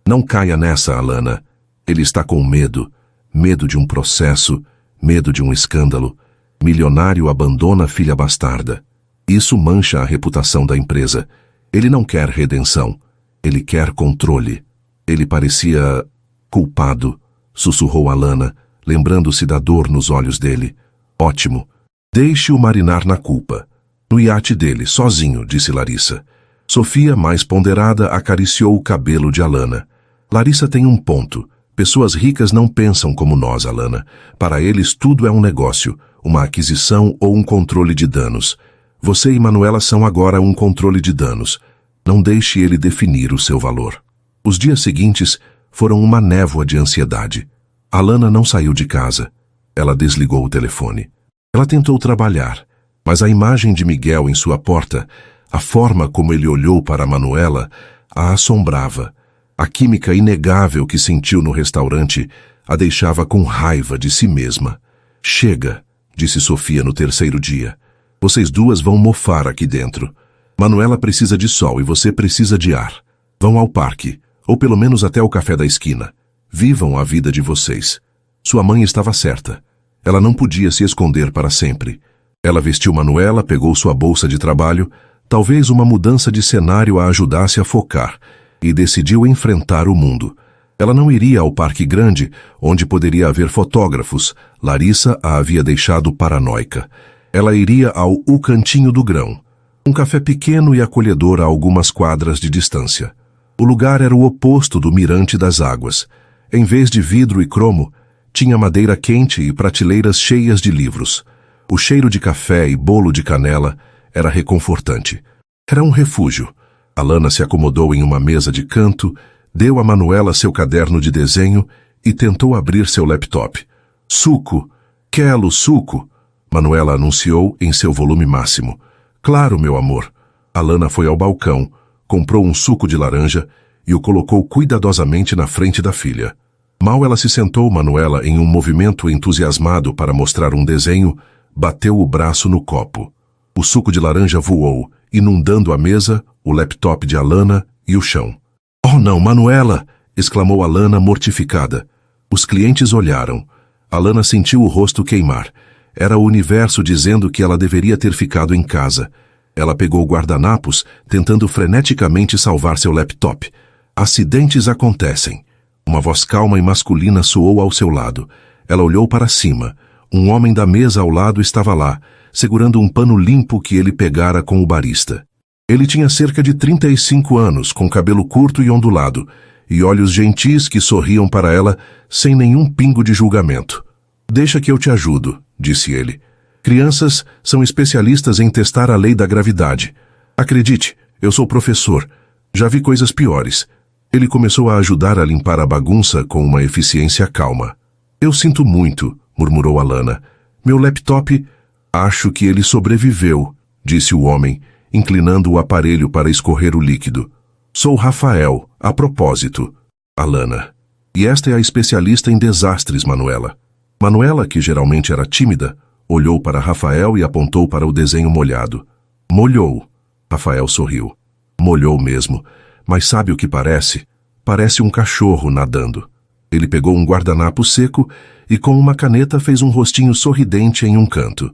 Não caia nessa, Alana. Ele está com medo. Medo de um processo, medo de um escândalo. Milionário abandona a filha bastarda. Isso mancha a reputação da empresa. Ele não quer redenção. Ele quer controle. Ele parecia culpado, sussurrou Alana, lembrando-se da dor nos olhos dele. Ótimo. Deixe-o marinar na culpa. No iate dele, sozinho, disse Larissa. Sofia, mais ponderada, acariciou o cabelo de Alana. Larissa tem um ponto. Pessoas ricas não pensam como nós, Alana. Para eles tudo é um negócio, uma aquisição ou um controle de danos. Você e Manuela são agora um controle de danos. Não deixe ele definir o seu valor. Os dias seguintes foram uma névoa de ansiedade. Alana não saiu de casa. Ela desligou o telefone. Ela tentou trabalhar, mas a imagem de Miguel em sua porta, a forma como ele olhou para Manuela, a assombrava. A química inegável que sentiu no restaurante a deixava com raiva de si mesma. Chega, disse Sofia no terceiro dia. Vocês duas vão mofar aqui dentro. Manuela precisa de sol e você precisa de ar. Vão ao parque, ou pelo menos até o café da esquina. Vivam a vida de vocês. Sua mãe estava certa. Ela não podia se esconder para sempre. Ela vestiu Manuela, pegou sua bolsa de trabalho, talvez uma mudança de cenário a ajudasse a focar, e decidiu enfrentar o mundo. Ela não iria ao Parque Grande, onde poderia haver fotógrafos. Larissa a havia deixado paranoica. Ela iria ao O Cantinho do Grão, um café pequeno e acolhedor a algumas quadras de distância. O lugar era o oposto do Mirante das Águas. Em vez de vidro e cromo, tinha madeira quente e prateleiras cheias de livros. O cheiro de café e bolo de canela era reconfortante. Era um refúgio. Alana se acomodou em uma mesa de canto, deu a Manuela seu caderno de desenho e tentou abrir seu laptop. Suco! Quero suco! Manuela anunciou em seu volume máximo. Claro, meu amor. Alana foi ao balcão, comprou um suco de laranja e o colocou cuidadosamente na frente da filha. Mal ela se sentou, Manuela, em um movimento entusiasmado para mostrar um desenho, bateu o braço no copo. O suco de laranja voou, inundando a mesa, o laptop de Alana e o chão. Oh não, Manuela! Exclamou Alana mortificada. Os clientes olharam. Alana sentiu o rosto queimar. Era o universo dizendo que ela deveria ter ficado em casa. Ela pegou guardanapos, tentando freneticamente salvar seu laptop. Acidentes acontecem. Uma voz calma e masculina soou ao seu lado. Ela olhou para cima. Um homem da mesa ao lado estava lá, segurando um pano limpo que ele pegara com o barista. Ele tinha cerca de 35 anos, com cabelo curto e ondulado, e olhos gentis que sorriam para ela sem nenhum pingo de julgamento. Deixa que eu te ajudo, disse ele. Crianças são especialistas em testar a lei da gravidade. Acredite, eu sou professor. Já vi coisas piores. Ele começou a ajudar a limpar a bagunça com uma eficiência calma. Eu sinto muito, murmurou Alana. Meu laptop... Acho que ele sobreviveu, disse o homem, inclinando o aparelho para escorrer o líquido. Sou Rafael, a propósito. Alana. E esta é a especialista em desastres, Manuela. Manuela, que geralmente era tímida, olhou para Rafael e apontou para o desenho molhado. Molhou. Rafael sorriu. Molhou mesmo. Mas sabe o que parece? Parece um cachorro nadando. Ele pegou um guardanapo seco e com uma caneta fez um rostinho sorridente em um canto.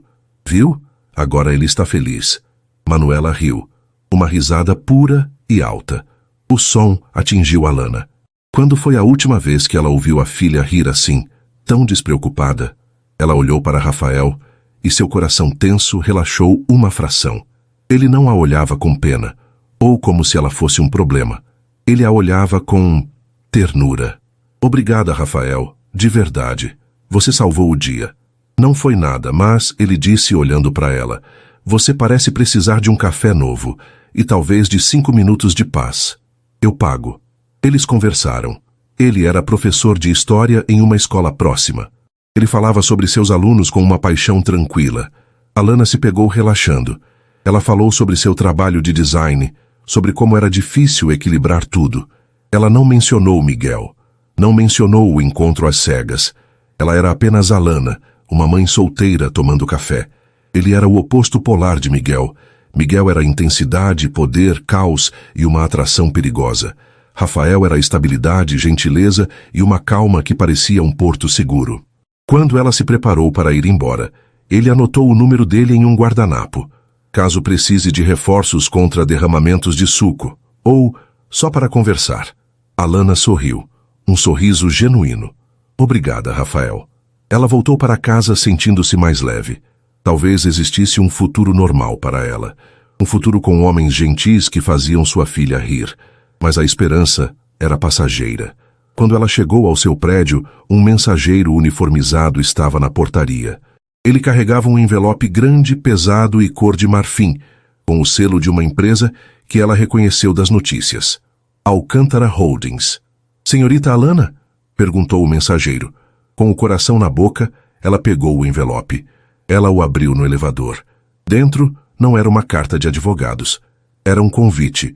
Viu? Agora ele está feliz. Manuela riu. Uma risada pura e alta. O som atingiu Alana. Quando foi a última vez que ela ouviu a filha rir assim, tão despreocupada? Ela olhou para Rafael e seu coração tenso relaxou uma fração. Ele não a olhava com pena, ou como se ela fosse um problema. Ele a olhava com ternura. Obrigada, Rafael, de verdade. Você salvou o dia. Não foi nada, mas, ele disse olhando para ela, você parece precisar de um café novo e talvez de 5 minutos de paz. Eu pago. Eles conversaram. Ele era professor de história em uma escola próxima. Ele falava sobre seus alunos com uma paixão tranquila. Alana se pegou relaxando. Ela falou sobre seu trabalho de design, sobre como era difícil equilibrar tudo. Ela não mencionou Miguel. Não mencionou o encontro às cegas. Ela era apenas Alana, uma mãe solteira tomando café. Ele era o oposto polar de Miguel. Miguel era intensidade, poder, caos e uma atração perigosa. Rafael era estabilidade, gentileza e uma calma que parecia um porto seguro. Quando ela se preparou para ir embora, ele anotou o número dele em um guardanapo, caso precise de reforços contra derramamentos de suco, ou só para conversar. Alana sorriu, um sorriso genuíno. Obrigada, Rafael. Ela voltou para casa sentindo-se mais leve. Talvez existisse um futuro normal para ela. Um futuro com homens gentis que faziam sua filha rir. Mas a esperança era passageira. Quando ela chegou ao seu prédio, um mensageiro uniformizado estava na portaria. Ele carregava um envelope grande, pesado e cor de marfim, com o selo de uma empresa que ela reconheceu das notícias. Alcântara Holdings. Senhorita Alana? Perguntou o mensageiro. Com o coração na boca, ela pegou o envelope. Ela o abriu no elevador. Dentro não era uma carta de advogados. Era um convite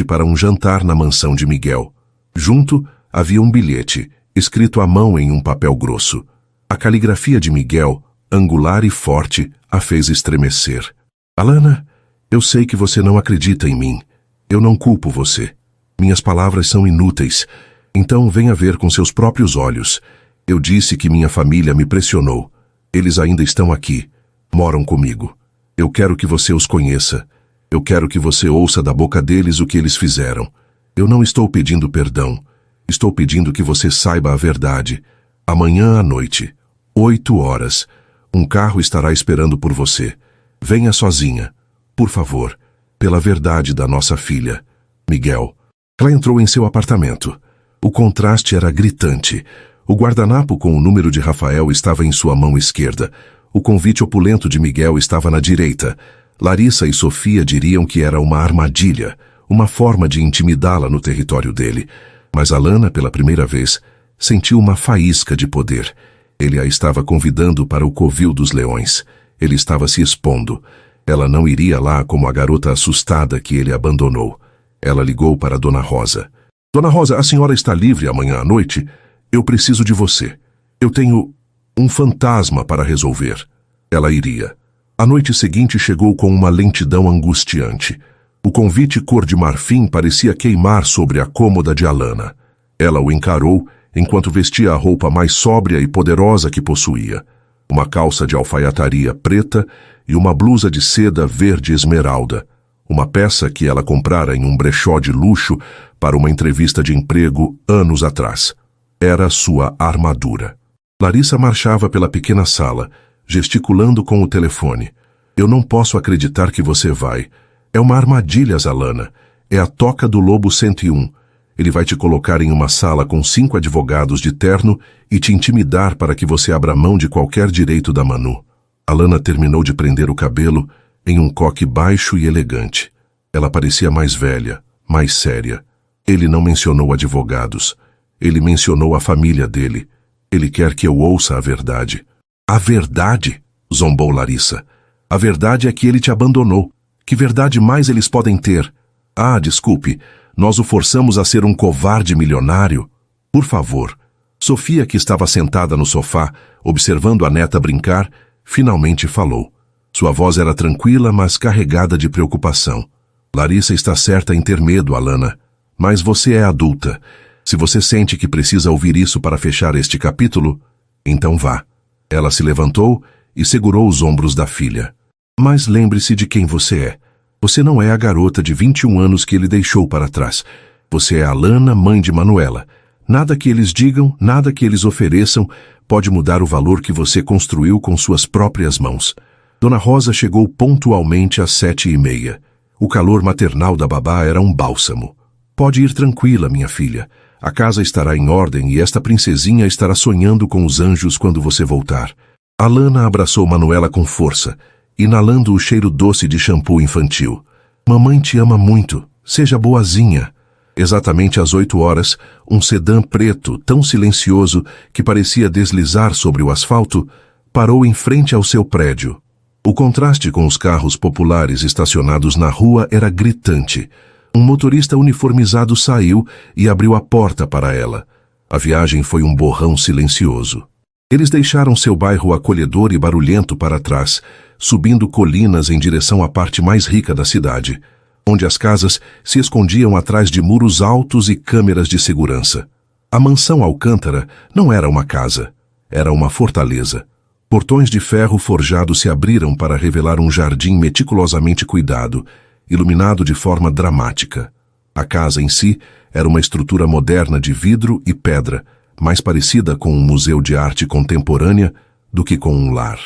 para um jantar na mansão de Miguel. Junto havia um bilhete, escrito à mão em um papel grosso. A caligrafia de Miguel, angular e forte, a fez estremecer. Alana, eu sei que você não acredita em mim. Eu não culpo você. Minhas palavras são inúteis. Então venha ver com seus próprios olhos. Eu disse que minha família me pressionou. Eles ainda estão aqui. Moram comigo. Eu quero que você os conheça. Eu quero que você ouça da boca deles o que eles fizeram. Eu não estou pedindo perdão. Estou pedindo que você saiba a verdade. Amanhã à noite, 8 horas, um carro estará esperando por você. Venha sozinha. Por favor, pela verdade da nossa filha. Miguel. Ela entrou em seu apartamento. O contraste era gritante. O guardanapo com o número de Rafael estava em sua mão esquerda. O convite opulento de Miguel estava na direita. Larissa e Sofia diriam que era uma armadilha, uma forma de intimidá-la no território dele. Mas Alana, pela primeira vez, sentiu uma faísca de poder. Ele a estava convidando para o covil dos leões. Ele estava se expondo. Ela não iria lá como a garota assustada que ele abandonou. Ela ligou para Dona Rosa. Dona Rosa, a senhora está livre amanhã à noite? Eu preciso de você. Eu tenho um fantasma para resolver. Ela iria. A noite seguinte chegou com uma lentidão angustiante. O convite cor de marfim parecia queimar sobre a cômoda de Alana. Ela o encarou enquanto vestia a roupa mais sóbria e poderosa que possuía. Uma calça de alfaiataria preta e uma blusa de seda verde esmeralda. Uma peça que ela comprara em um brechó de luxo para uma entrevista de emprego anos atrás. Era sua armadura. Larissa marchava pela pequena sala, gesticulando com o telefone. Eu não posso acreditar que você vai. É uma armadilha, Alana. É a toca do Lobo 101. Ele vai te colocar em uma sala com 5 advogados de terno e te intimidar para que você abra mão de qualquer direito da Manu. Alana terminou de prender o cabelo em um coque baixo e elegante. Ela parecia mais velha, mais séria. Ele não mencionou advogados. Ele mencionou a família dele. Ele quer que eu ouça a verdade. A verdade? Zombou Larissa. A verdade é que ele te abandonou. Que verdade mais eles podem ter? Ah, desculpe, nós o forçamos a ser um covarde milionário. Por favor. Sofia, que estava sentada no sofá, observando a neta brincar, finalmente falou. Sua voz era tranquila, mas carregada de preocupação. Larissa está certa em ter medo, Alana. Mas você é adulta. Se você sente que precisa ouvir isso para fechar este capítulo, então vá. Ela se levantou e segurou os ombros da filha. Mas lembre-se de quem você é. Você não é a garota de 21 anos que ele deixou para trás. Você é Alana, mãe de Manuela. Nada que eles digam, nada que eles ofereçam, pode mudar o valor que você construiu com suas próprias mãos. Dona Rosa chegou pontualmente às 7h30. O calor maternal da babá era um bálsamo. Pode ir tranquila, minha filha. A casa estará em ordem e esta princesinha estará sonhando com os anjos quando você voltar. Alana abraçou Manuela com força, inalando o cheiro doce de shampoo infantil. Mamãe te ama muito. Seja boazinha. Exatamente às 8 horas, um sedã preto, tão silencioso que parecia deslizar sobre o asfalto, parou em frente ao seu prédio. O contraste com os carros populares estacionados na rua era gritante. Um motorista uniformizado saiu e abriu a porta para ela. A viagem foi um borrão silencioso. Eles deixaram seu bairro acolhedor e barulhento para trás, subindo colinas em direção à parte mais rica da cidade, onde as casas se escondiam atrás de muros altos e câmeras de segurança. A mansão Alcântara não era uma casa, era uma fortaleza. Portões de ferro forjado se abriram para revelar um jardim meticulosamente cuidado, iluminado de forma dramática. A casa em si era uma estrutura moderna de vidro e pedra, mais parecida com um museu de arte contemporânea do que com um lar.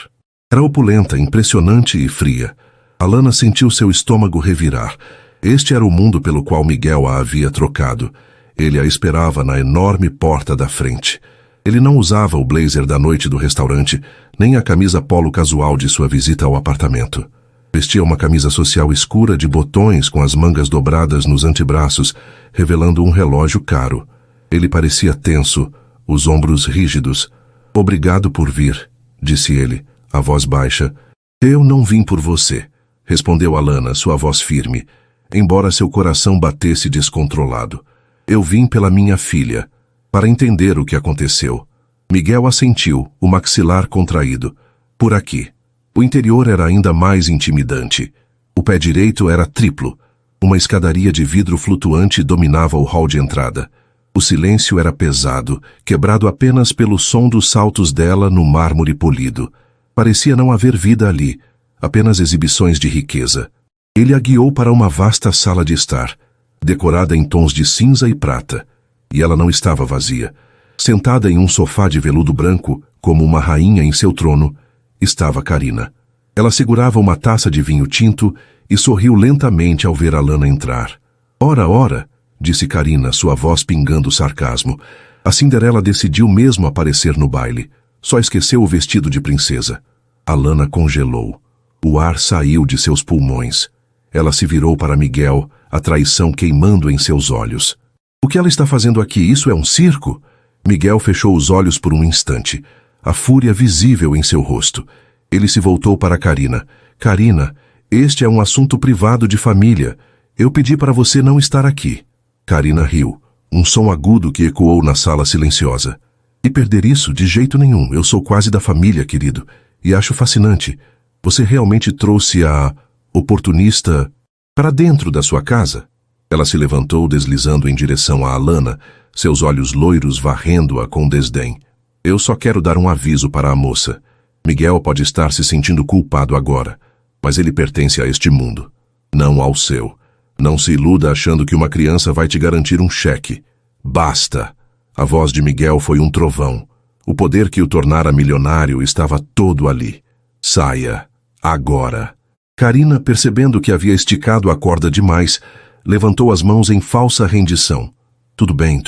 Era opulenta, impressionante e fria. Alana sentiu seu estômago revirar. Este era o mundo pelo qual Miguel a havia trocado. Ele a esperava na enorme porta da frente. Ele não usava o blazer da noite do restaurante, nem a camisa polo casual de sua visita ao apartamento. Vestia uma camisa social escura de botões com as mangas dobradas nos antebraços, revelando um relógio caro. Ele parecia tenso, os ombros rígidos. "Obrigado por vir", disse ele, a voz baixa. "Eu não vim por você", respondeu Alana, sua voz firme, embora seu coração batesse descontrolado. "Eu vim pela minha filha, para entender o que aconteceu." Miguel assentiu, o maxilar contraído. "Por aqui." O interior era ainda mais intimidante. O pé direito era triplo. Uma escadaria de vidro flutuante dominava o hall de entrada. O silêncio era pesado, quebrado apenas pelo som dos saltos dela no mármore polido. Parecia não haver vida ali, apenas exibições de riqueza. Ele a guiou para uma vasta sala de estar, decorada em tons de cinza e prata. E ela não estava vazia. Sentada em um sofá de veludo branco, como uma rainha em seu trono, estava Karina. Ela segurava uma taça de vinho tinto e sorriu lentamente ao ver Alana entrar. "Ora, ora", disse Karina, sua voz pingando sarcasmo. A Cinderela decidiu mesmo aparecer no baile. Só esqueceu o vestido de princesa. Alana congelou. O ar saiu de seus pulmões. Ela se virou para Miguel, a traição queimando em seus olhos. "O que ela está fazendo aqui? Isso é um circo?" Miguel fechou os olhos por um instante, a fúria visível em seu rosto. Ele se voltou para Karina. "Karina, este é um assunto privado de família. Eu pedi para você não estar aqui." Karina riu, um som agudo que ecoou na sala silenciosa. "E perder isso? De jeito nenhum. Eu sou quase da família, querido. E acho fascinante. Você realmente trouxe a oportunista para dentro da sua casa?" Ela se levantou, deslizando em direção a Alana, seus olhos loiros varrendo-a com desdém. "Eu só quero dar um aviso para a moça. Miguel pode estar se sentindo culpado agora, mas ele pertence a este mundo, não ao seu. Não se iluda achando que uma criança vai te garantir um cheque. Basta!" A voz de Miguel foi um trovão. O poder que o tornara milionário estava todo ali. "Saia, agora." Karina, percebendo que havia esticado a corda demais, levantou as mãos em falsa rendição. Tudo bem.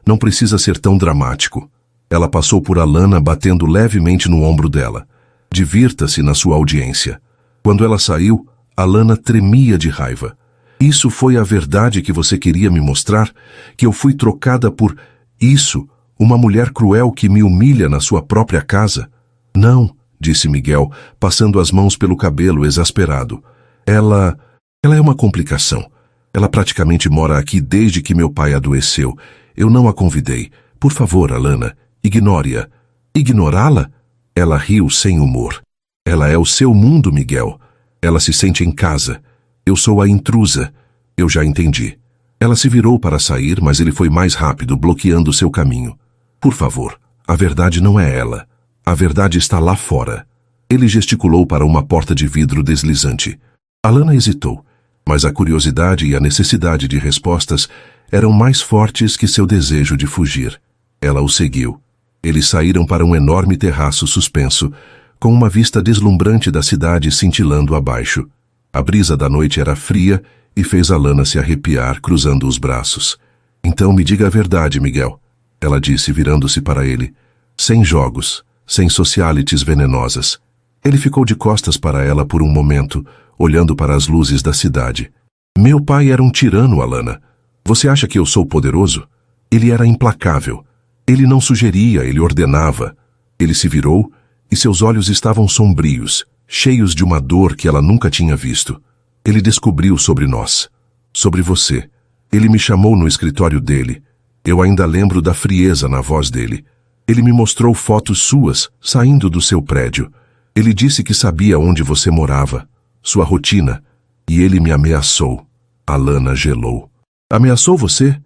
Não precisa ser tão dramático." Ela passou por Alana, batendo levemente no ombro dela. "Divirta-se na sua audiência." Quando ela saiu, Alana tremia de raiva. "Isso foi a verdade que você queria me mostrar? Que eu fui trocada por isso, uma mulher cruel que me humilha na sua própria casa?" "Não", disse Miguel, passando as mãos pelo cabelo exasperado. Ela é uma complicação. Ela praticamente mora aqui desde que meu pai adoeceu. Eu não a convidei. Por favor, Alana, ignore-a." "Ignorá-la?" Ela riu sem humor. "Ela é o seu mundo, Miguel. Ela se sente em casa. Eu sou a intrusa." "Eu já entendi." Ela se virou para sair, mas ele foi mais rápido, bloqueando seu caminho. "Por favor, a verdade não é ela. A verdade está lá fora." Ele gesticulou para uma porta de vidro deslizante. Alana hesitou, mas a curiosidade e a necessidade de respostas eram mais fortes que seu desejo de fugir. Ela o seguiu. Eles saíram para um enorme terraço suspenso, com uma vista deslumbrante da cidade cintilando abaixo. A brisa da noite era fria e fez Alana se arrepiar, cruzando os braços. "Então me diga a verdade, Miguel," ela disse, virando-se para ele. "Sem jogos, sem socialities venenosas." Ele ficou de costas para ela por um momento, olhando para as luzes da cidade. "Meu pai era um tirano, Alana. Você acha que eu sou poderoso? Ele era implacável. Ele não sugeria, ele ordenava." Ele se virou e seus olhos estavam sombrios, cheios de uma dor que ela nunca tinha visto. "Ele descobriu sobre nós, sobre você. Ele me chamou no escritório dele. Eu ainda lembro da frieza na voz dele. Ele me mostrou fotos suas, saindo do seu prédio. Ele disse que sabia onde você morava, sua rotina, e ele me ameaçou." Alana gelou. "Ameaçou você?"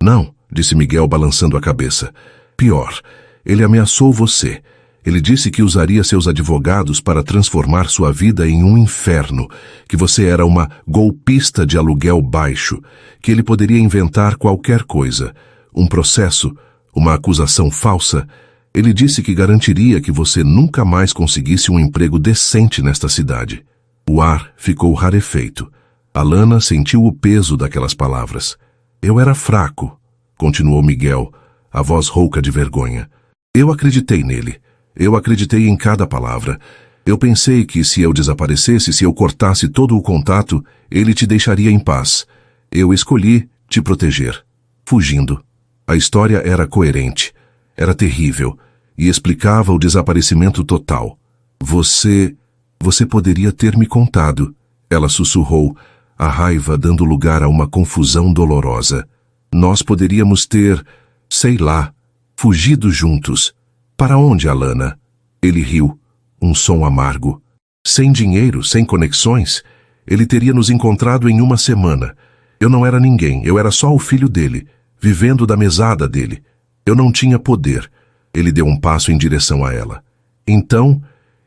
"Não", disse Miguel, balançando a cabeça. "Pior, ele ameaçou você. Ele disse que usaria seus advogados para transformar sua vida em um inferno, que você era uma golpista de aluguel baixo, que ele poderia inventar qualquer coisa, um processo, uma acusação falsa. Ele disse que garantiria que você nunca mais conseguisse um emprego decente nesta cidade. O ar ficou rarefeito. Alana sentiu o peso daquelas palavras. Eu era fraco, continuou Miguel, a voz rouca de vergonha. Eu acreditei nele. Eu acreditei em cada palavra. Eu pensei que se eu desaparecesse, se eu cortasse todo o contato, ele te deixaria em paz. Eu escolhi te proteger. Fugindo. A história era coerente. Era terrível. E explicava o desaparecimento total. Você poderia ter me contado. Ela sussurrou, a raiva dando lugar a uma confusão dolorosa. Nós poderíamos ter, sei lá, fugido juntos. Para onde, Alana? Ele riu, um som amargo. Sem dinheiro, sem conexões, ele teria nos encontrado em uma semana. Eu não era ninguém, eu era só o filho dele, vivendo da mesada dele. Eu não tinha poder. Ele deu um passo em direção a ela. Então,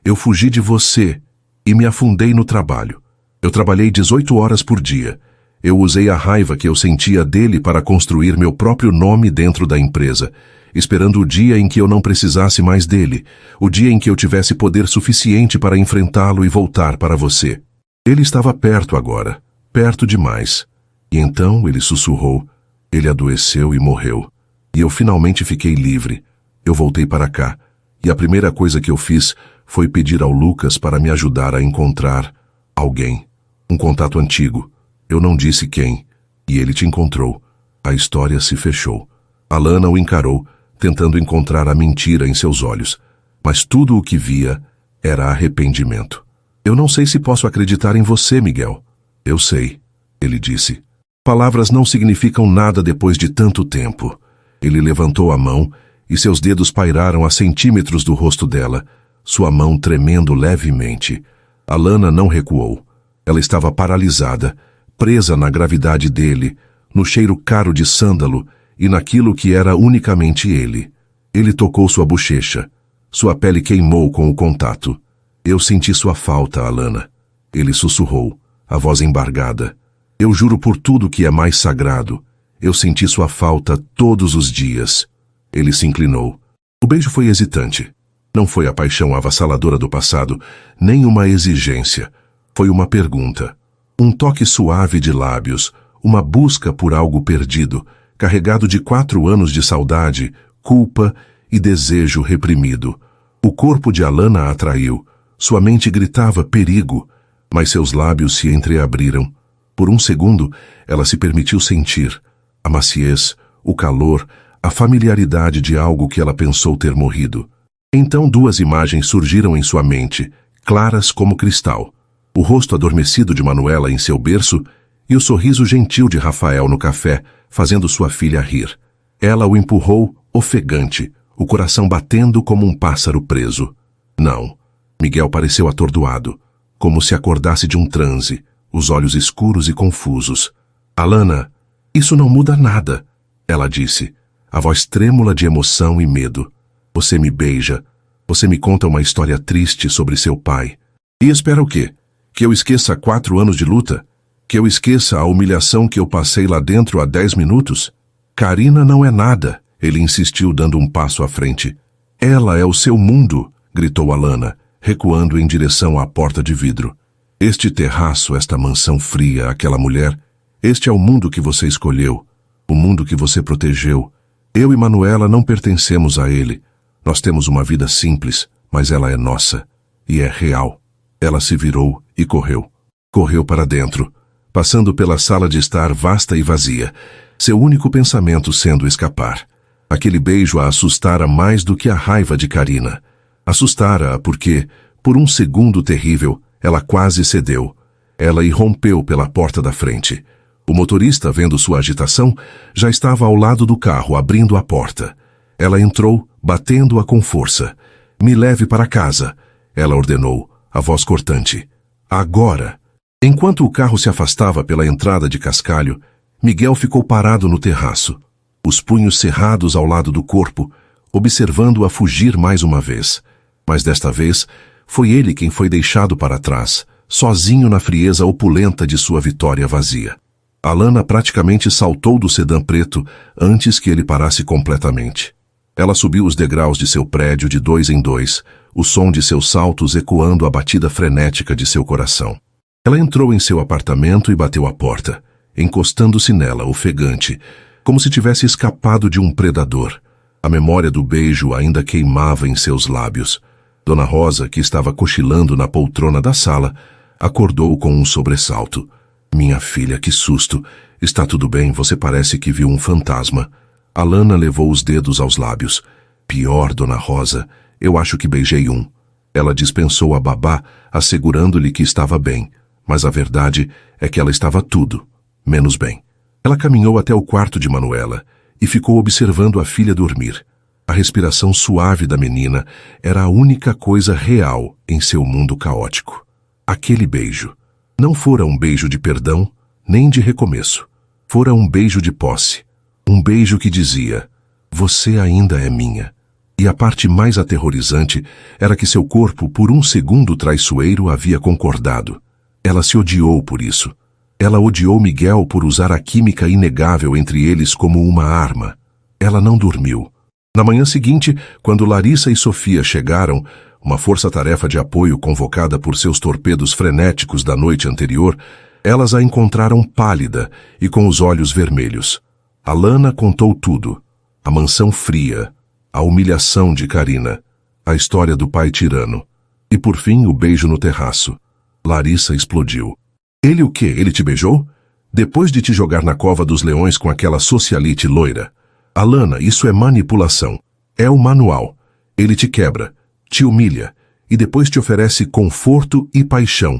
eu fugi de você e me afundei no trabalho. Eu trabalhei 18 horas por dia. Eu usei a raiva que eu sentia dele para construir meu próprio nome dentro da empresa, esperando o dia em que eu não precisasse mais dele, o dia em que eu tivesse poder suficiente para enfrentá-lo e voltar para você. Ele estava perto agora, perto demais. E então ele sussurrou, ele adoeceu e morreu. E eu finalmente fiquei livre. Eu voltei para cá, e a primeira coisa que eu fiz foi pedir ao Lucas para me ajudar a encontrar alguém, um contato antigo. Eu não disse quem, e ele te encontrou. A história se fechou. Alana o encarou, tentando encontrar a mentira em seus olhos, mas tudo o que via era arrependimento. Eu não sei se posso acreditar em você, Miguel. Eu sei, ele disse. Palavras não significam nada depois de tanto tempo. Ele levantou a mão e seus dedos pairaram a centímetros do rosto dela, sua mão tremendo levemente. Alana não recuou. Ela estava paralisada, presa na gravidade dele, no cheiro caro de sândalo e naquilo que era unicamente ele. Ele tocou sua bochecha. Sua pele queimou com o contato. Eu senti sua falta, Alana. Ele sussurrou, a voz embargada. Eu juro por tudo que é mais sagrado. Eu senti sua falta todos os dias. Ele se inclinou. O beijo foi hesitante. Não foi a paixão avassaladora do passado, nem uma exigência. Foi uma pergunta. Um toque suave de lábios, uma busca por algo perdido, carregado de 4 anos de saudade, culpa e desejo reprimido. O corpo de Alana a atraiu. Sua mente gritava perigo, mas seus lábios se entreabriram. Por um segundo, ela se permitiu sentir a maciez, o calor, a familiaridade de algo que ela pensou ter morrido. Então 2 imagens surgiram em sua mente, claras como cristal. O rosto adormecido de Manuela em seu berço e o sorriso gentil de Rafael no café, fazendo sua filha rir. Ela o empurrou, ofegante, o coração batendo como um pássaro preso. Não. Miguel pareceu atordoado, como se acordasse de um transe, os olhos escuros e confusos. Alana, isso não muda nada, ela disse, a voz trêmula de emoção e medo. Você me beija, você me conta uma história triste sobre seu pai. E espera o quê? Que eu esqueça 4 anos de luta? Que eu esqueça a humilhação que eu passei lá dentro há 10 minutos? Karina não é nada, ele insistiu dando um passo à frente. Ela é o seu mundo, gritou Alana, recuando em direção à porta de vidro. Este terraço, esta mansão fria, aquela mulher, este é o mundo que você escolheu, o mundo que você protegeu. Eu e Manuela não pertencemos a ele. Nós temos uma vida simples, mas ela é nossa, e é real. Ela se virou e correu. Correu para dentro, passando pela sala de estar vasta e vazia, seu único pensamento sendo escapar. Aquele beijo a assustara mais do que a raiva de Karina. Assustara-a porque, por um segundo terrível, ela quase cedeu. Ela irrompeu pela porta da frente. O motorista, vendo sua agitação, já estava ao lado do carro, abrindo a porta. Ela entrou, batendo-a com força. Me leve para casa, ela ordenou, a voz cortante. Agora! Enquanto o carro se afastava pela entrada de cascalho, Miguel ficou parado no terraço, os punhos cerrados ao lado do corpo, observando-a fugir mais uma vez. Mas desta vez, foi ele quem foi deixado para trás, sozinho na frieza opulenta de sua vitória vazia. Alana praticamente saltou do sedã preto antes que ele parasse completamente. Ela subiu os degraus de seu prédio de 2 em 2, o som de seus saltos ecoando a batida frenética de seu coração. Ela entrou em seu apartamento e bateu à porta, encostando-se nela, ofegante, como se tivesse escapado de um predador. A memória do beijo ainda queimava em seus lábios. Dona Rosa, que estava cochilando na poltrona da sala, acordou com um sobressalto. Minha filha, que susto! Está tudo bem, você parece que viu um fantasma. Alana levou os dedos aos lábios. Pior, Dona Rosa, eu acho que beijei um. Ela dispensou a babá, assegurando-lhe que estava bem, mas a verdade é que ela estava tudo, menos bem. Ela caminhou até o quarto de Manuela e ficou observando a filha dormir. A respiração suave da menina era a única coisa real em seu mundo caótico. Aquele beijo não fora um beijo de perdão, nem de recomeço. Fora um beijo de posse. Um beijo que dizia, você ainda é minha. E a parte mais aterrorizante era que seu corpo, por um segundo traiçoeiro, havia concordado. Ela se odiou por isso. Ela odiou Miguel por usar a química inegável entre eles como uma arma. Ela não dormiu. Na manhã seguinte, quando Larissa e Sofia chegaram, uma força-tarefa de apoio convocada por seus torpedos frenéticos da noite anterior, elas a encontraram pálida e com os olhos vermelhos. Alana contou tudo. A mansão fria, a humilhação de Carina, a história do pai tirano. E por fim, o beijo no terraço. Larissa explodiu. Ele o quê? Ele te beijou? Depois de te jogar na cova dos leões com aquela socialite loira? Alana, isso é manipulação. É o manual. Ele te quebra, te humilha e depois te oferece conforto e paixão.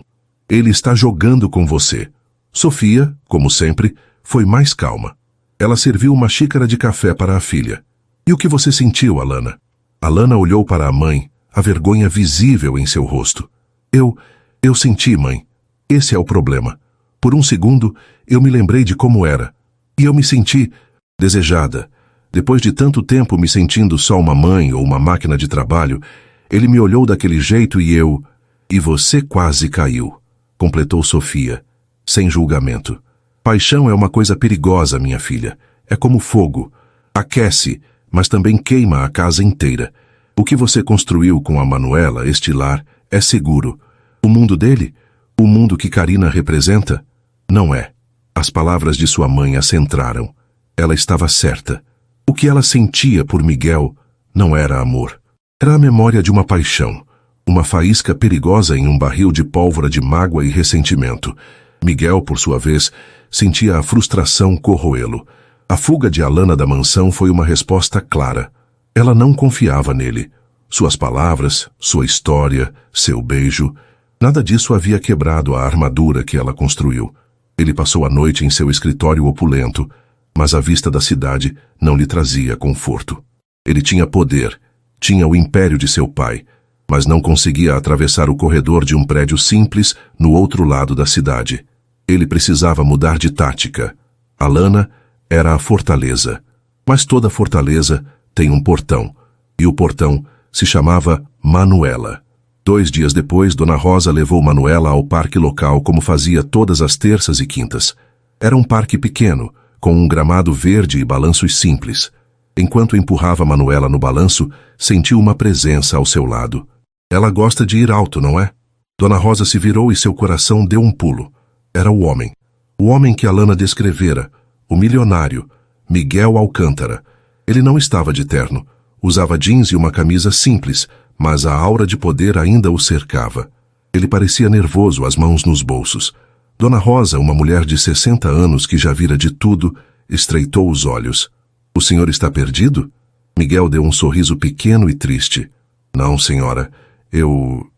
Ele está jogando com você. Sofia, como sempre, foi mais calma. Ela serviu uma xícara de café para a filha. E o que você sentiu, Alana? Alana olhou para a mãe, a vergonha visível em seu rosto. Eu senti, mãe. Esse é o problema. Por um segundo, eu me lembrei de como era. E eu me senti desejada. Depois de tanto tempo me sentindo só uma mãe ou uma máquina de trabalho, ele me olhou daquele jeito e eu... E você quase caiu, completou Sofia, sem julgamento. Paixão é uma coisa perigosa, minha filha. É como fogo. Aquece, mas também queima a casa inteira. O que você construiu com a Manuela, este lar, é seguro. O mundo dele? O mundo que Carina representa? Não é. As palavras de sua mãe a centraram. Ela estava certa. O que ela sentia por Miguel não era amor. Era a memória de uma paixão. Uma faísca perigosa em um barril de pólvora de mágoa e ressentimento. Miguel, por sua vez, sentia a frustração corroê-lo. A fuga de Alana da mansão foi uma resposta clara. Ela não confiava nele. Suas palavras, sua história, seu beijo, nada disso havia quebrado a armadura que ela construiu. Ele passou a noite em seu escritório opulento, mas a vista da cidade não lhe trazia conforto. Ele tinha poder, tinha o império de seu pai, mas não conseguia atravessar o corredor de um prédio simples no outro lado da cidade. Ele precisava mudar de tática. Alana era a fortaleza, mas toda fortaleza tem um portão, e o portão se chamava Manuela. 2 dias depois, Dona Rosa levou Manuela ao parque local como fazia todas as terças e quintas. Era um parque pequeno, com um gramado verde e balanços simples. Enquanto empurrava Manuela no balanço, sentiu uma presença ao seu lado. Ela gosta de ir alto, não é? Dona Rosa se virou e seu coração deu um pulo. Era o homem. O homem que Alana descrevera. O milionário. Miguel Alcântara. Ele não estava de terno. Usava jeans e uma camisa simples, mas a aura de poder ainda o cercava. Ele parecia nervoso, as mãos nos bolsos. Dona Rosa, uma mulher de 60 anos que já vira de tudo, estreitou os olhos. O senhor está perdido? Miguel deu um sorriso pequeno e triste. Não, senhora. Eu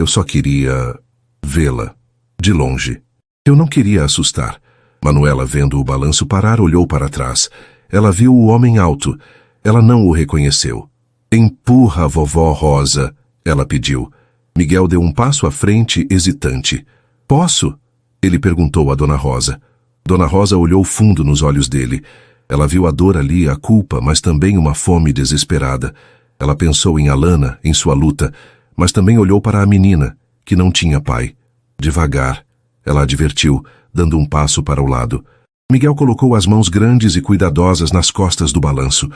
só queria vê-la. De longe. Eu não queria assustar. Manuela, vendo o balanço parar, olhou para trás. Ela viu o homem alto. Ela não o reconheceu. Empurra, vovó Rosa, ela pediu. Miguel deu um passo à frente, hesitante. Posso? Ele perguntou a Dona Rosa. Dona Rosa olhou fundo nos olhos dele. Ela viu a dor ali, a culpa, mas também uma fome desesperada. Ela pensou em Alana, em sua luta, mas também olhou para a menina, que não tinha pai. Devagar, ela advertiu, dando um passo para o lado. Miguel colocou as mãos grandes e cuidadosas nas costas do balanço.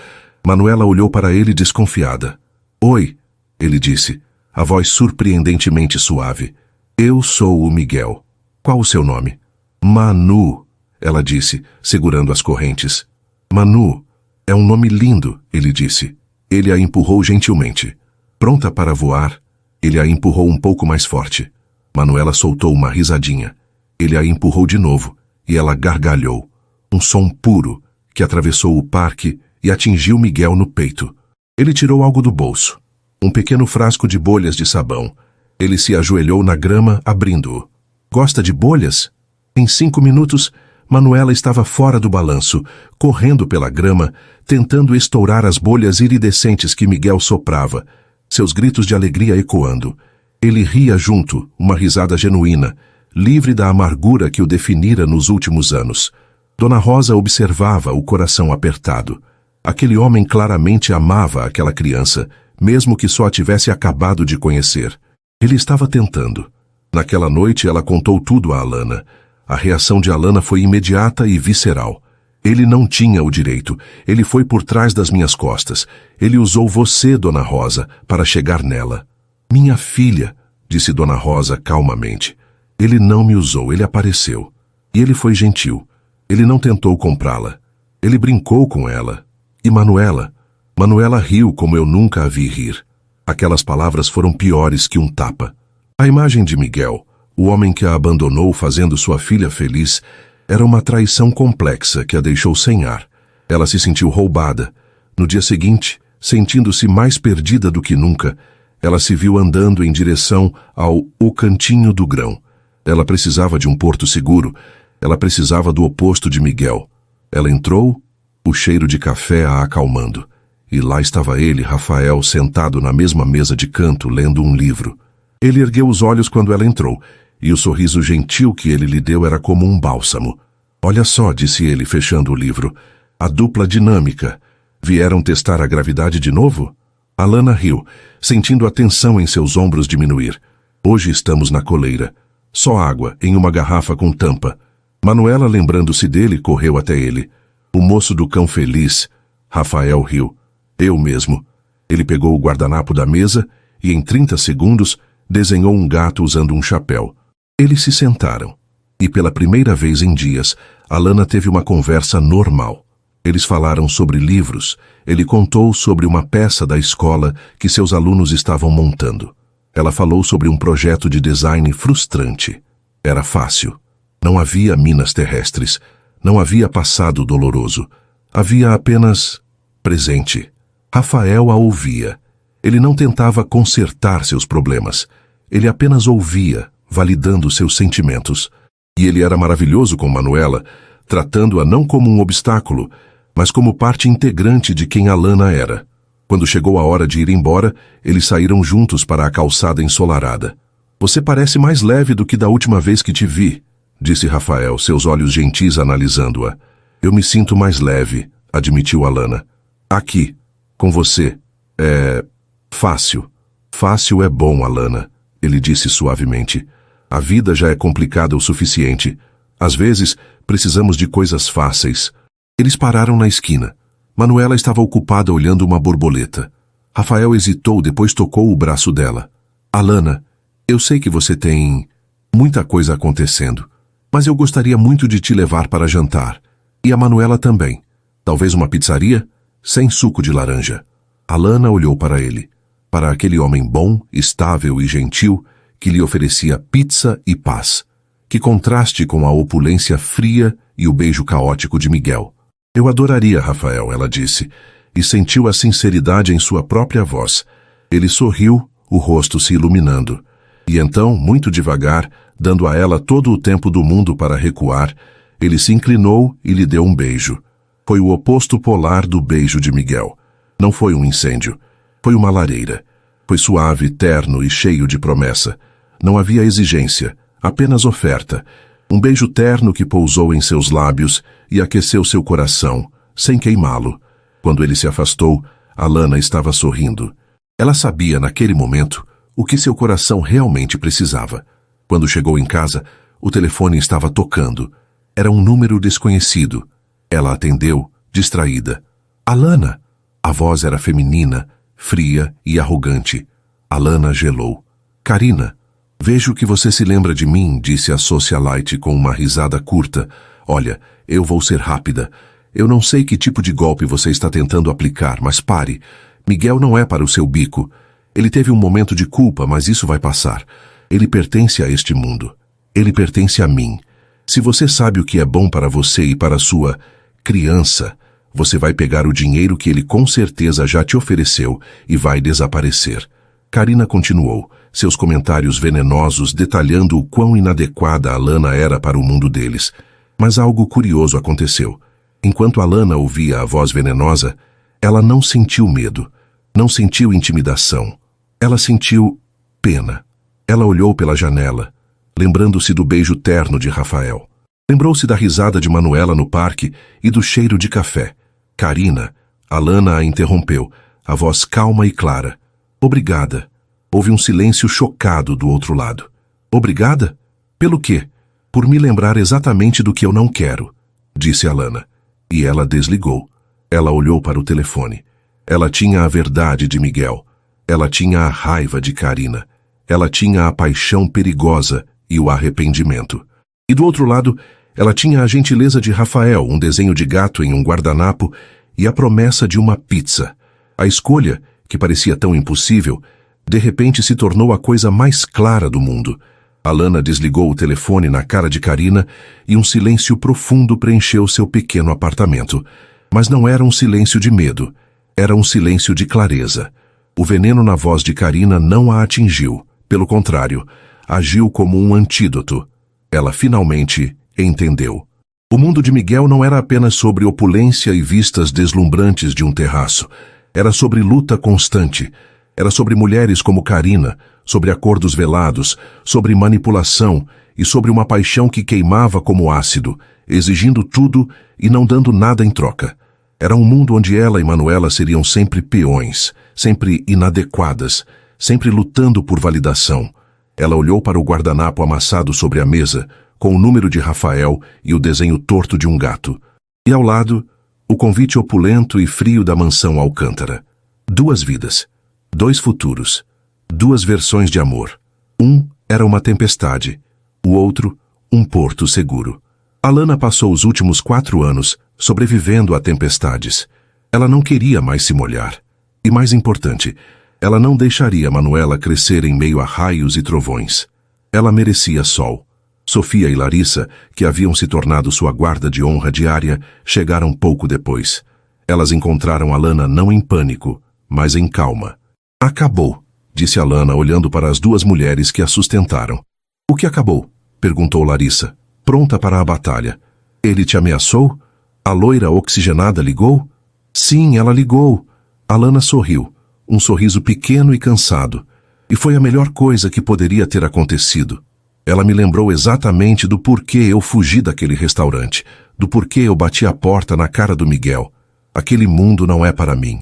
Manuela olhou para ele desconfiada. Oi, ele disse, a voz surpreendentemente suave. Eu sou o Miguel. Qual o seu nome? Manu, ela disse, segurando as correntes. Manu, é um nome lindo, ele disse. Ele a empurrou gentilmente. Pronta para voar, ele a empurrou um pouco mais forte. Manuela soltou uma risadinha. Ele a empurrou de novo, e ela gargalhou. Um som puro, que atravessou o parque e atingiu Miguel no peito. Ele tirou algo do bolso. Um pequeno frasco de bolhas de sabão. Ele se ajoelhou na grama, abrindo-o. Gosta de bolhas? Em 5 minutos, Manuela estava fora do balanço, correndo pela grama, tentando estourar as bolhas iridescentes que Miguel soprava, seus gritos de alegria ecoando. Ele ria junto, uma risada genuína, livre da amargura que o definira nos últimos anos. Dona Rosa observava, o coração apertado. Aquele homem claramente amava aquela criança, mesmo que só a tivesse acabado de conhecer. Ele estava tentando. Naquela noite ela contou tudo a Alana. A reação de Alana foi imediata e visceral. Ele não tinha o direito. Ele foi por trás das minhas costas. Ele usou você, Dona Rosa, para chegar nela. Minha filha, disse Dona Rosa calmamente. Ele não me usou, ele apareceu. E ele foi gentil. Ele não tentou comprá-la. Ele brincou com ela. E Manuela? Manuela riu como eu nunca a vi rir. Aquelas palavras foram piores que um tapa. A imagem de Miguel, o homem que a abandonou fazendo sua filha feliz, era uma traição complexa que a deixou sem ar. Ela se sentiu roubada. No dia seguinte, sentindo-se mais perdida do que nunca, ela se viu andando em direção ao O Cantinho do Grão. Ela precisava de um porto seguro. Ela precisava do oposto de Miguel. Ela entrou, o cheiro de café a acalmando. E lá estava ele, Rafael, sentado na mesma mesa de canto, lendo um livro. Ele ergueu os olhos quando ela entrou, e o sorriso gentil que ele lhe deu era como um bálsamo. Olha só, disse ele, fechando o livro. A dupla dinâmica. Vieram testar a gravidade de novo? Alana riu, sentindo a tensão em seus ombros diminuir. Hoje estamos na coleira. Só água, em uma garrafa com tampa. Manuela, lembrando-se dele, correu até ele. O moço do cão feliz. Rafael riu. Eu mesmo. Ele pegou o guardanapo da mesa e, em 30 segundos, desenhou um gato usando um chapéu. Eles se sentaram. E pela primeira vez em dias, Alana teve uma conversa normal. Eles falaram sobre livros. Ele contou sobre uma peça da escola que seus alunos estavam montando. Ela falou sobre um projeto de design frustrante. Era fácil. Não havia minas terrestres. Não havia passado doloroso. Havia apenas presente. Rafael a ouvia. Ele não tentava consertar seus problemas. Ele apenas ouvia, validando seus sentimentos. E ele era maravilhoso com Manuela, tratando-a não como um obstáculo, mas como parte integrante de quem Alana era. Quando chegou a hora de ir embora, eles saíram juntos para a calçada ensolarada. Você parece mais leve do que da última vez que te vi, disse Rafael, seus olhos gentis analisando-a. Eu me sinto mais leve, admitiu Alana. Aqui, com você. É fácil. Fácil é bom, Alana, ele disse suavemente. A vida já é complicada o suficiente. Às vezes, precisamos de coisas fáceis. Eles pararam na esquina. Manuela estava ocupada olhando uma borboleta. Rafael hesitou, depois tocou o braço dela. Alana, eu sei que você tem muita coisa acontecendo, mas eu gostaria muito de te levar para jantar. E a Manuela também. Talvez uma pizzaria? Sem suco de laranja. Alana olhou para ele. Para aquele homem bom, estável e gentil, que lhe oferecia pizza e paz. Que contraste com a opulência fria e o beijo caótico de Miguel. Eu adoraria, Rafael, ela disse, e sentiu a sinceridade em sua própria voz. Ele sorriu, o rosto se iluminando. E então, muito devagar, dando a ela todo o tempo do mundo para recuar, ele se inclinou e lhe deu um beijo. Foi o oposto polar do beijo de Miguel. Não foi um incêndio. Foi uma lareira. Foi suave, terno e cheio de promessa. Não havia exigência, apenas oferta. Um beijo terno que pousou em seus lábios e aqueceu seu coração, sem queimá-lo. Quando ele se afastou, Alana estava sorrindo. Ela sabia, naquele momento, o que seu coração realmente precisava. Quando chegou em casa, o telefone estava tocando. Era um número desconhecido. Ela atendeu, distraída. Alana! A voz era feminina, fria e arrogante. Alana gelou. Karina. Vejo que você se lembra de mim, disse a socialite com uma risada curta. Olha, eu vou ser rápida. Eu não sei que tipo de golpe você está tentando aplicar, mas pare. Miguel não é para o seu bico. Ele teve um momento de culpa, mas isso vai passar. Ele pertence a este mundo. Ele pertence a mim. Se você sabe o que é bom para você e para sua criança, você vai pegar o dinheiro que ele com certeza já te ofereceu e vai desaparecer. Karina continuou, seus comentários venenosos detalhando o quão inadequada Alana era para o mundo deles. Mas algo curioso aconteceu. Enquanto Alana ouvia a voz venenosa, ela não sentiu medo, não sentiu intimidação. Ela sentiu pena. Ela olhou pela janela, lembrando-se do beijo terno de Rafael. Lembrou-se da risada de Manuela no parque e do cheiro de café. Karina, Alana a interrompeu, a voz calma e clara. Obrigada. Houve um silêncio chocado do outro lado. Obrigada? Pelo quê? Por me lembrar exatamente do que eu não quero, disse Alana. E ela desligou. Ela olhou para o telefone. Ela tinha a verdade de Miguel. Ela tinha a raiva de Karina. Ela tinha a paixão perigosa e o arrependimento. E do outro lado, ela tinha a gentileza de Rafael, um desenho de gato em um guardanapo e a promessa de uma pizza. A escolha, que parecia tão impossível, de repente se tornou a coisa mais clara do mundo. Alana desligou o telefone na cara de Karina e um silêncio profundo preencheu seu pequeno apartamento. Mas não era um silêncio de medo, era um silêncio de clareza. O veneno na voz de Karina não a atingiu, pelo contrário, agiu como um antídoto. Ela finalmente entendeu. O mundo de Miguel não era apenas sobre opulência e vistas deslumbrantes de um terraço. Era sobre luta constante. Era sobre mulheres como Karina, sobre acordos velados, sobre manipulação e sobre uma paixão que queimava como ácido, exigindo tudo e não dando nada em troca. Era um mundo onde ela e Manuela seriam sempre peões, sempre inadequadas, sempre lutando por validação. Ela olhou para o guardanapo amassado sobre a mesa, com o número de Rafael e o desenho torto de um gato. E ao lado, o convite opulento e frio da mansão Alcântara. 2 vidas, 2 futuros, 2 versões de amor. Um era uma tempestade, o outro, um porto seguro. Alana passou os últimos 4 anos sobrevivendo a tempestades. Ela não queria mais se molhar. E mais importante, ela não deixaria Manuela crescer em meio a raios e trovões. Ela merecia sol. Sofia e Larissa, que haviam se tornado sua guarda de honra diária, chegaram pouco depois. Elas encontraram Alana não em pânico, mas em calma. Acabou, disse Alana olhando para as 2 mulheres que a sustentaram. O que acabou? Perguntou Larissa, pronta para a batalha. Ele te ameaçou? A loira oxigenada ligou? Sim, ela ligou. Alana sorriu, um sorriso pequeno e cansado. E foi a melhor coisa que poderia ter acontecido. Ela me lembrou exatamente do porquê eu fugi daquele restaurante, do porquê eu bati a porta na cara do Miguel. Aquele mundo não é para mim.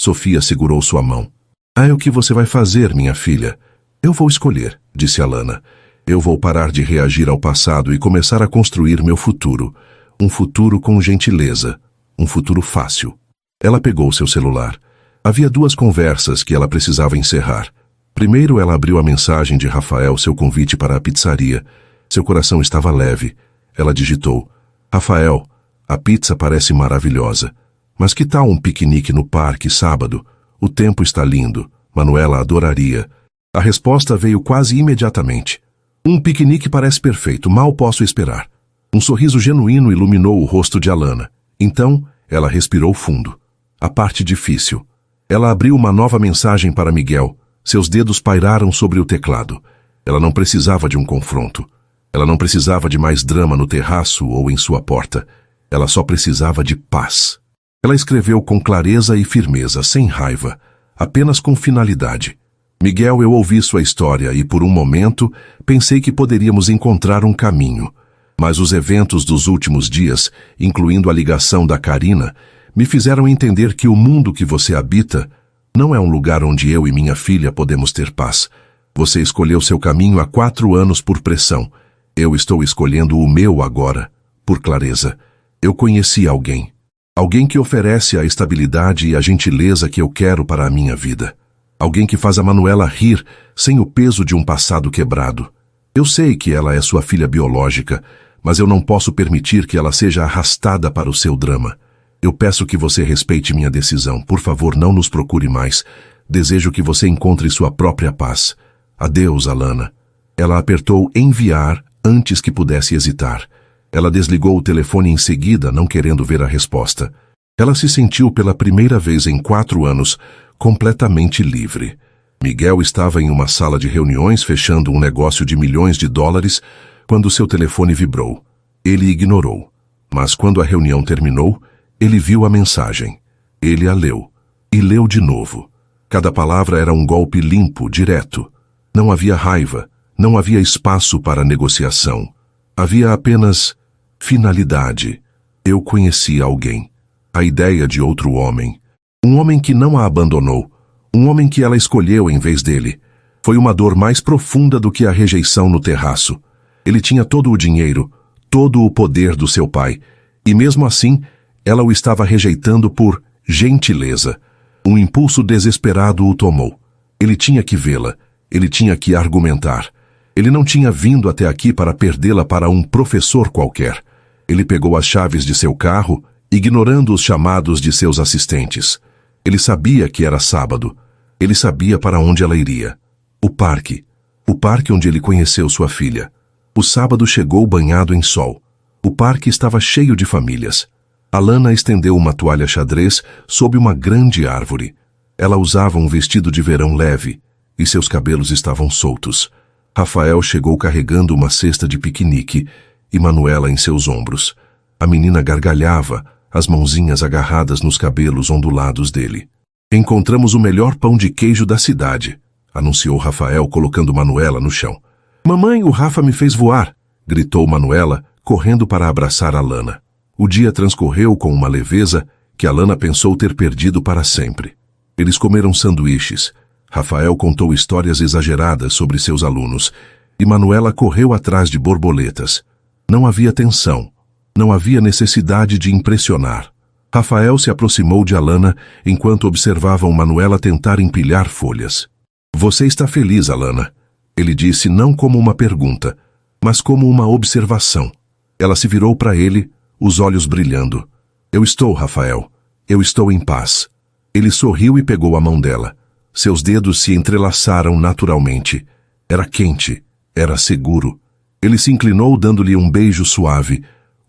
Sofia segurou sua mão. É o que você vai fazer, minha filha. Eu vou escolher, disse Alana. Eu vou parar de reagir ao passado e começar a construir meu futuro. Um futuro com gentileza. Um futuro fácil. Ela pegou seu celular. Havia 2 conversas que ela precisava encerrar. Primeiro, ela abriu a mensagem de Rafael, seu convite para a pizzaria. Seu coração estava leve. Ela digitou: Rafael, a pizza parece maravilhosa. Mas que tal um piquenique no parque sábado? O tempo está lindo. Manuela adoraria. A resposta veio quase imediatamente. Um piquenique parece perfeito, mal posso esperar. Um sorriso genuíno iluminou o rosto de Alana. Então, ela respirou fundo. A parte difícil. Ela abriu uma nova mensagem para Miguel. Seus dedos pairaram sobre o teclado. Ela não precisava de um confronto. Ela não precisava de mais drama no terraço ou em sua porta. Ela só precisava de paz. Ela escreveu com clareza e firmeza, sem raiva, apenas com finalidade. Miguel, eu ouvi sua história e, por um momento, pensei que poderíamos encontrar um caminho. Mas os eventos dos últimos dias, incluindo a ligação da Karina, me fizeram entender que o mundo que você habita não é um lugar onde eu e minha filha podemos ter paz. Você escolheu seu caminho há 4 anos por pressão. Eu estou escolhendo o meu agora, por clareza. Eu conheci alguém. Alguém que oferece a estabilidade e a gentileza que eu quero para a minha vida. Alguém que faz a Manuela rir sem o peso de um passado quebrado. Eu sei que ela é sua filha biológica, mas eu não posso permitir que ela seja arrastada para o seu drama. Eu peço que você respeite minha decisão. Por favor, não nos procure mais. Desejo que você encontre sua própria paz. Adeus, Alana. Ela apertou enviar antes que pudesse hesitar. Ela desligou o telefone em seguida, não querendo ver a resposta. Ela se sentiu pela primeira vez em 4 anos completamente livre. Miguel estava em uma sala de reuniões fechando um negócio de milhões de dólares quando seu telefone vibrou. Ele ignorou. Mas quando a reunião terminou, ele viu a mensagem. Ele a leu. E leu de novo. Cada palavra era um golpe limpo, direto. Não havia raiva. Não havia espaço para negociação. Havia apenas finalidade. Eu conhecia alguém. A ideia de outro homem. Um homem que não a abandonou. Um homem que ela escolheu em vez dele. Foi uma dor mais profunda do que a rejeição no terraço. Ele tinha todo o dinheiro, todo o poder do seu pai. E mesmo assim, ela o estava rejeitando por gentileza. Um impulso desesperado o tomou. Ele tinha que vê-la. Ele tinha que argumentar. Ele não tinha vindo até aqui para perdê-la para um professor qualquer. Ele pegou as chaves de seu carro, ignorando os chamados de seus assistentes. Ele sabia que era sábado. Ele sabia para onde ela iria. O parque. O parque onde ele conheceu sua filha. O sábado chegou banhado em sol. O parque estava cheio de famílias. Alana estendeu uma toalha xadrez sob uma grande árvore. Ela usava um vestido de verão leve, e seus cabelos estavam soltos. Rafael chegou carregando uma cesta de piquenique e Manuela em seus ombros. A menina gargalhava, as mãozinhas agarradas nos cabelos ondulados dele. Encontramos o melhor pão de queijo da cidade, anunciou Rafael colocando Manuela no chão. Mamãe, o Rafa me fez voar, gritou Manuela, correndo para abraçar Alana. O dia transcorreu com uma leveza que Alana pensou ter perdido para sempre. Eles comeram sanduíches. Rafael contou histórias exageradas sobre seus alunos e Manuela correu atrás de borboletas. Não havia tensão. Não havia necessidade de impressionar. Rafael se aproximou de Alana enquanto observavam Manuela tentar empilhar folhas. Você está feliz, Alana? Ele disse não como uma pergunta, mas como uma observação. Ela se virou para ele, os olhos brilhando. Eu estou, Rafael. Eu estou em paz. Ele sorriu e pegou a mão dela. Seus dedos se entrelaçaram naturalmente. Era quente. Era seguro. Ele se inclinou dando-lhe um beijo suave,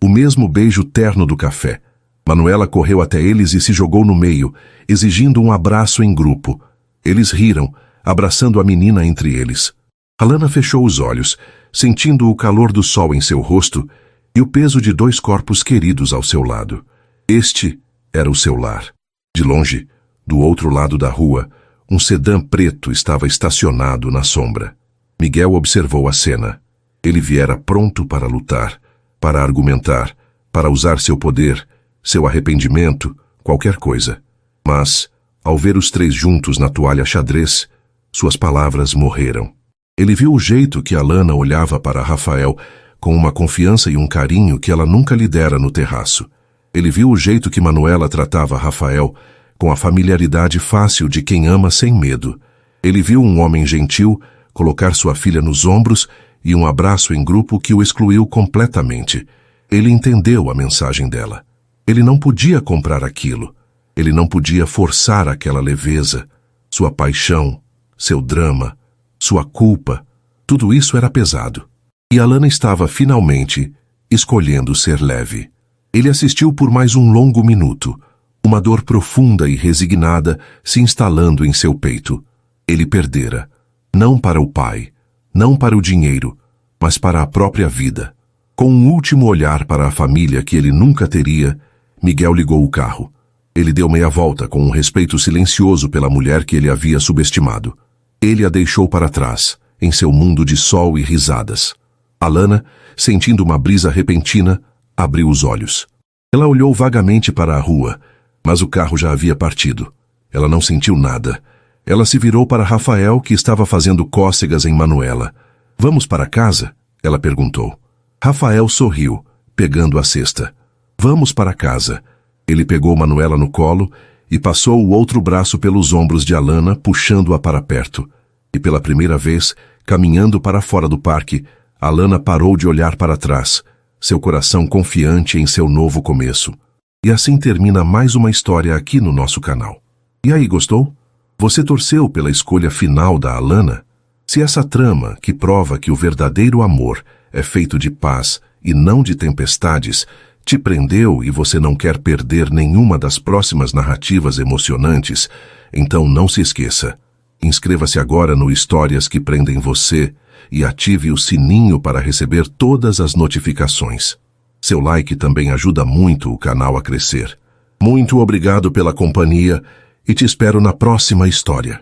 o mesmo beijo terno do café. Manuela correu até eles e se jogou no meio, exigindo um abraço em grupo. Eles riram, abraçando a menina entre eles. Alana fechou os olhos, sentindo o calor do sol em seu rosto e o peso de 2 corpos queridos ao seu lado. Este era o seu lar. De longe, do outro lado da rua, um sedã preto estava estacionado na sombra. Miguel observou a cena. Ele viera pronto para lutar, para argumentar, para usar seu poder, seu arrependimento, qualquer coisa. Mas, ao ver os 3 juntos na toalha xadrez, suas palavras morreram. Ele viu o jeito que Alana olhava para Rafael, com uma confiança e um carinho que ela nunca lhe dera no terraço. Ele viu o jeito que Manuela tratava Rafael, com a familiaridade fácil de quem ama sem medo. Ele viu um homem gentil colocar sua filha nos ombros e um abraço em grupo que o excluiu completamente. Ele entendeu a mensagem dela. Ele não podia comprar aquilo. Ele não podia forçar aquela leveza. Sua paixão, seu drama, sua culpa, tudo isso era pesado. E Alana estava, finalmente, escolhendo ser leve. Ele assistiu por mais um longo minuto, uma dor profunda e resignada se instalando em seu peito. Ele perdera, não para o pai, não para o dinheiro, mas para a própria vida. Com um último olhar para a família que ele nunca teria, Miguel ligou o carro. Ele deu meia volta com um respeito silencioso pela mulher que ele havia subestimado. Ele a deixou para trás, em seu mundo de sol e risadas. Alana, sentindo uma brisa repentina, abriu os olhos. Ela olhou vagamente para a rua, mas o carro já havia partido. Ela não sentiu nada. Ela se virou para Rafael, que estava fazendo cócegas em Manuela. Vamos para casa? Ela perguntou. Rafael sorriu, pegando a cesta. Vamos para casa. Ele pegou Manuela no colo e passou o outro braço pelos ombros de Alana, puxando-a para perto. E pela primeira vez, caminhando para fora do parque, Alana parou de olhar para trás, seu coração confiante em seu novo começo. E assim termina mais uma história aqui no nosso canal. E aí, gostou? Você torceu pela escolha final da Alana? Se essa trama, que prova que o verdadeiro amor é feito de paz e não de tempestades, te prendeu e você não quer perder nenhuma das próximas narrativas emocionantes, então não se esqueça. Inscreva-se agora no Histórias que Prendem Você e ative o sininho para receber todas as notificações. Seu like também ajuda muito o canal a crescer. Muito obrigado pela companhia e te espero na próxima história.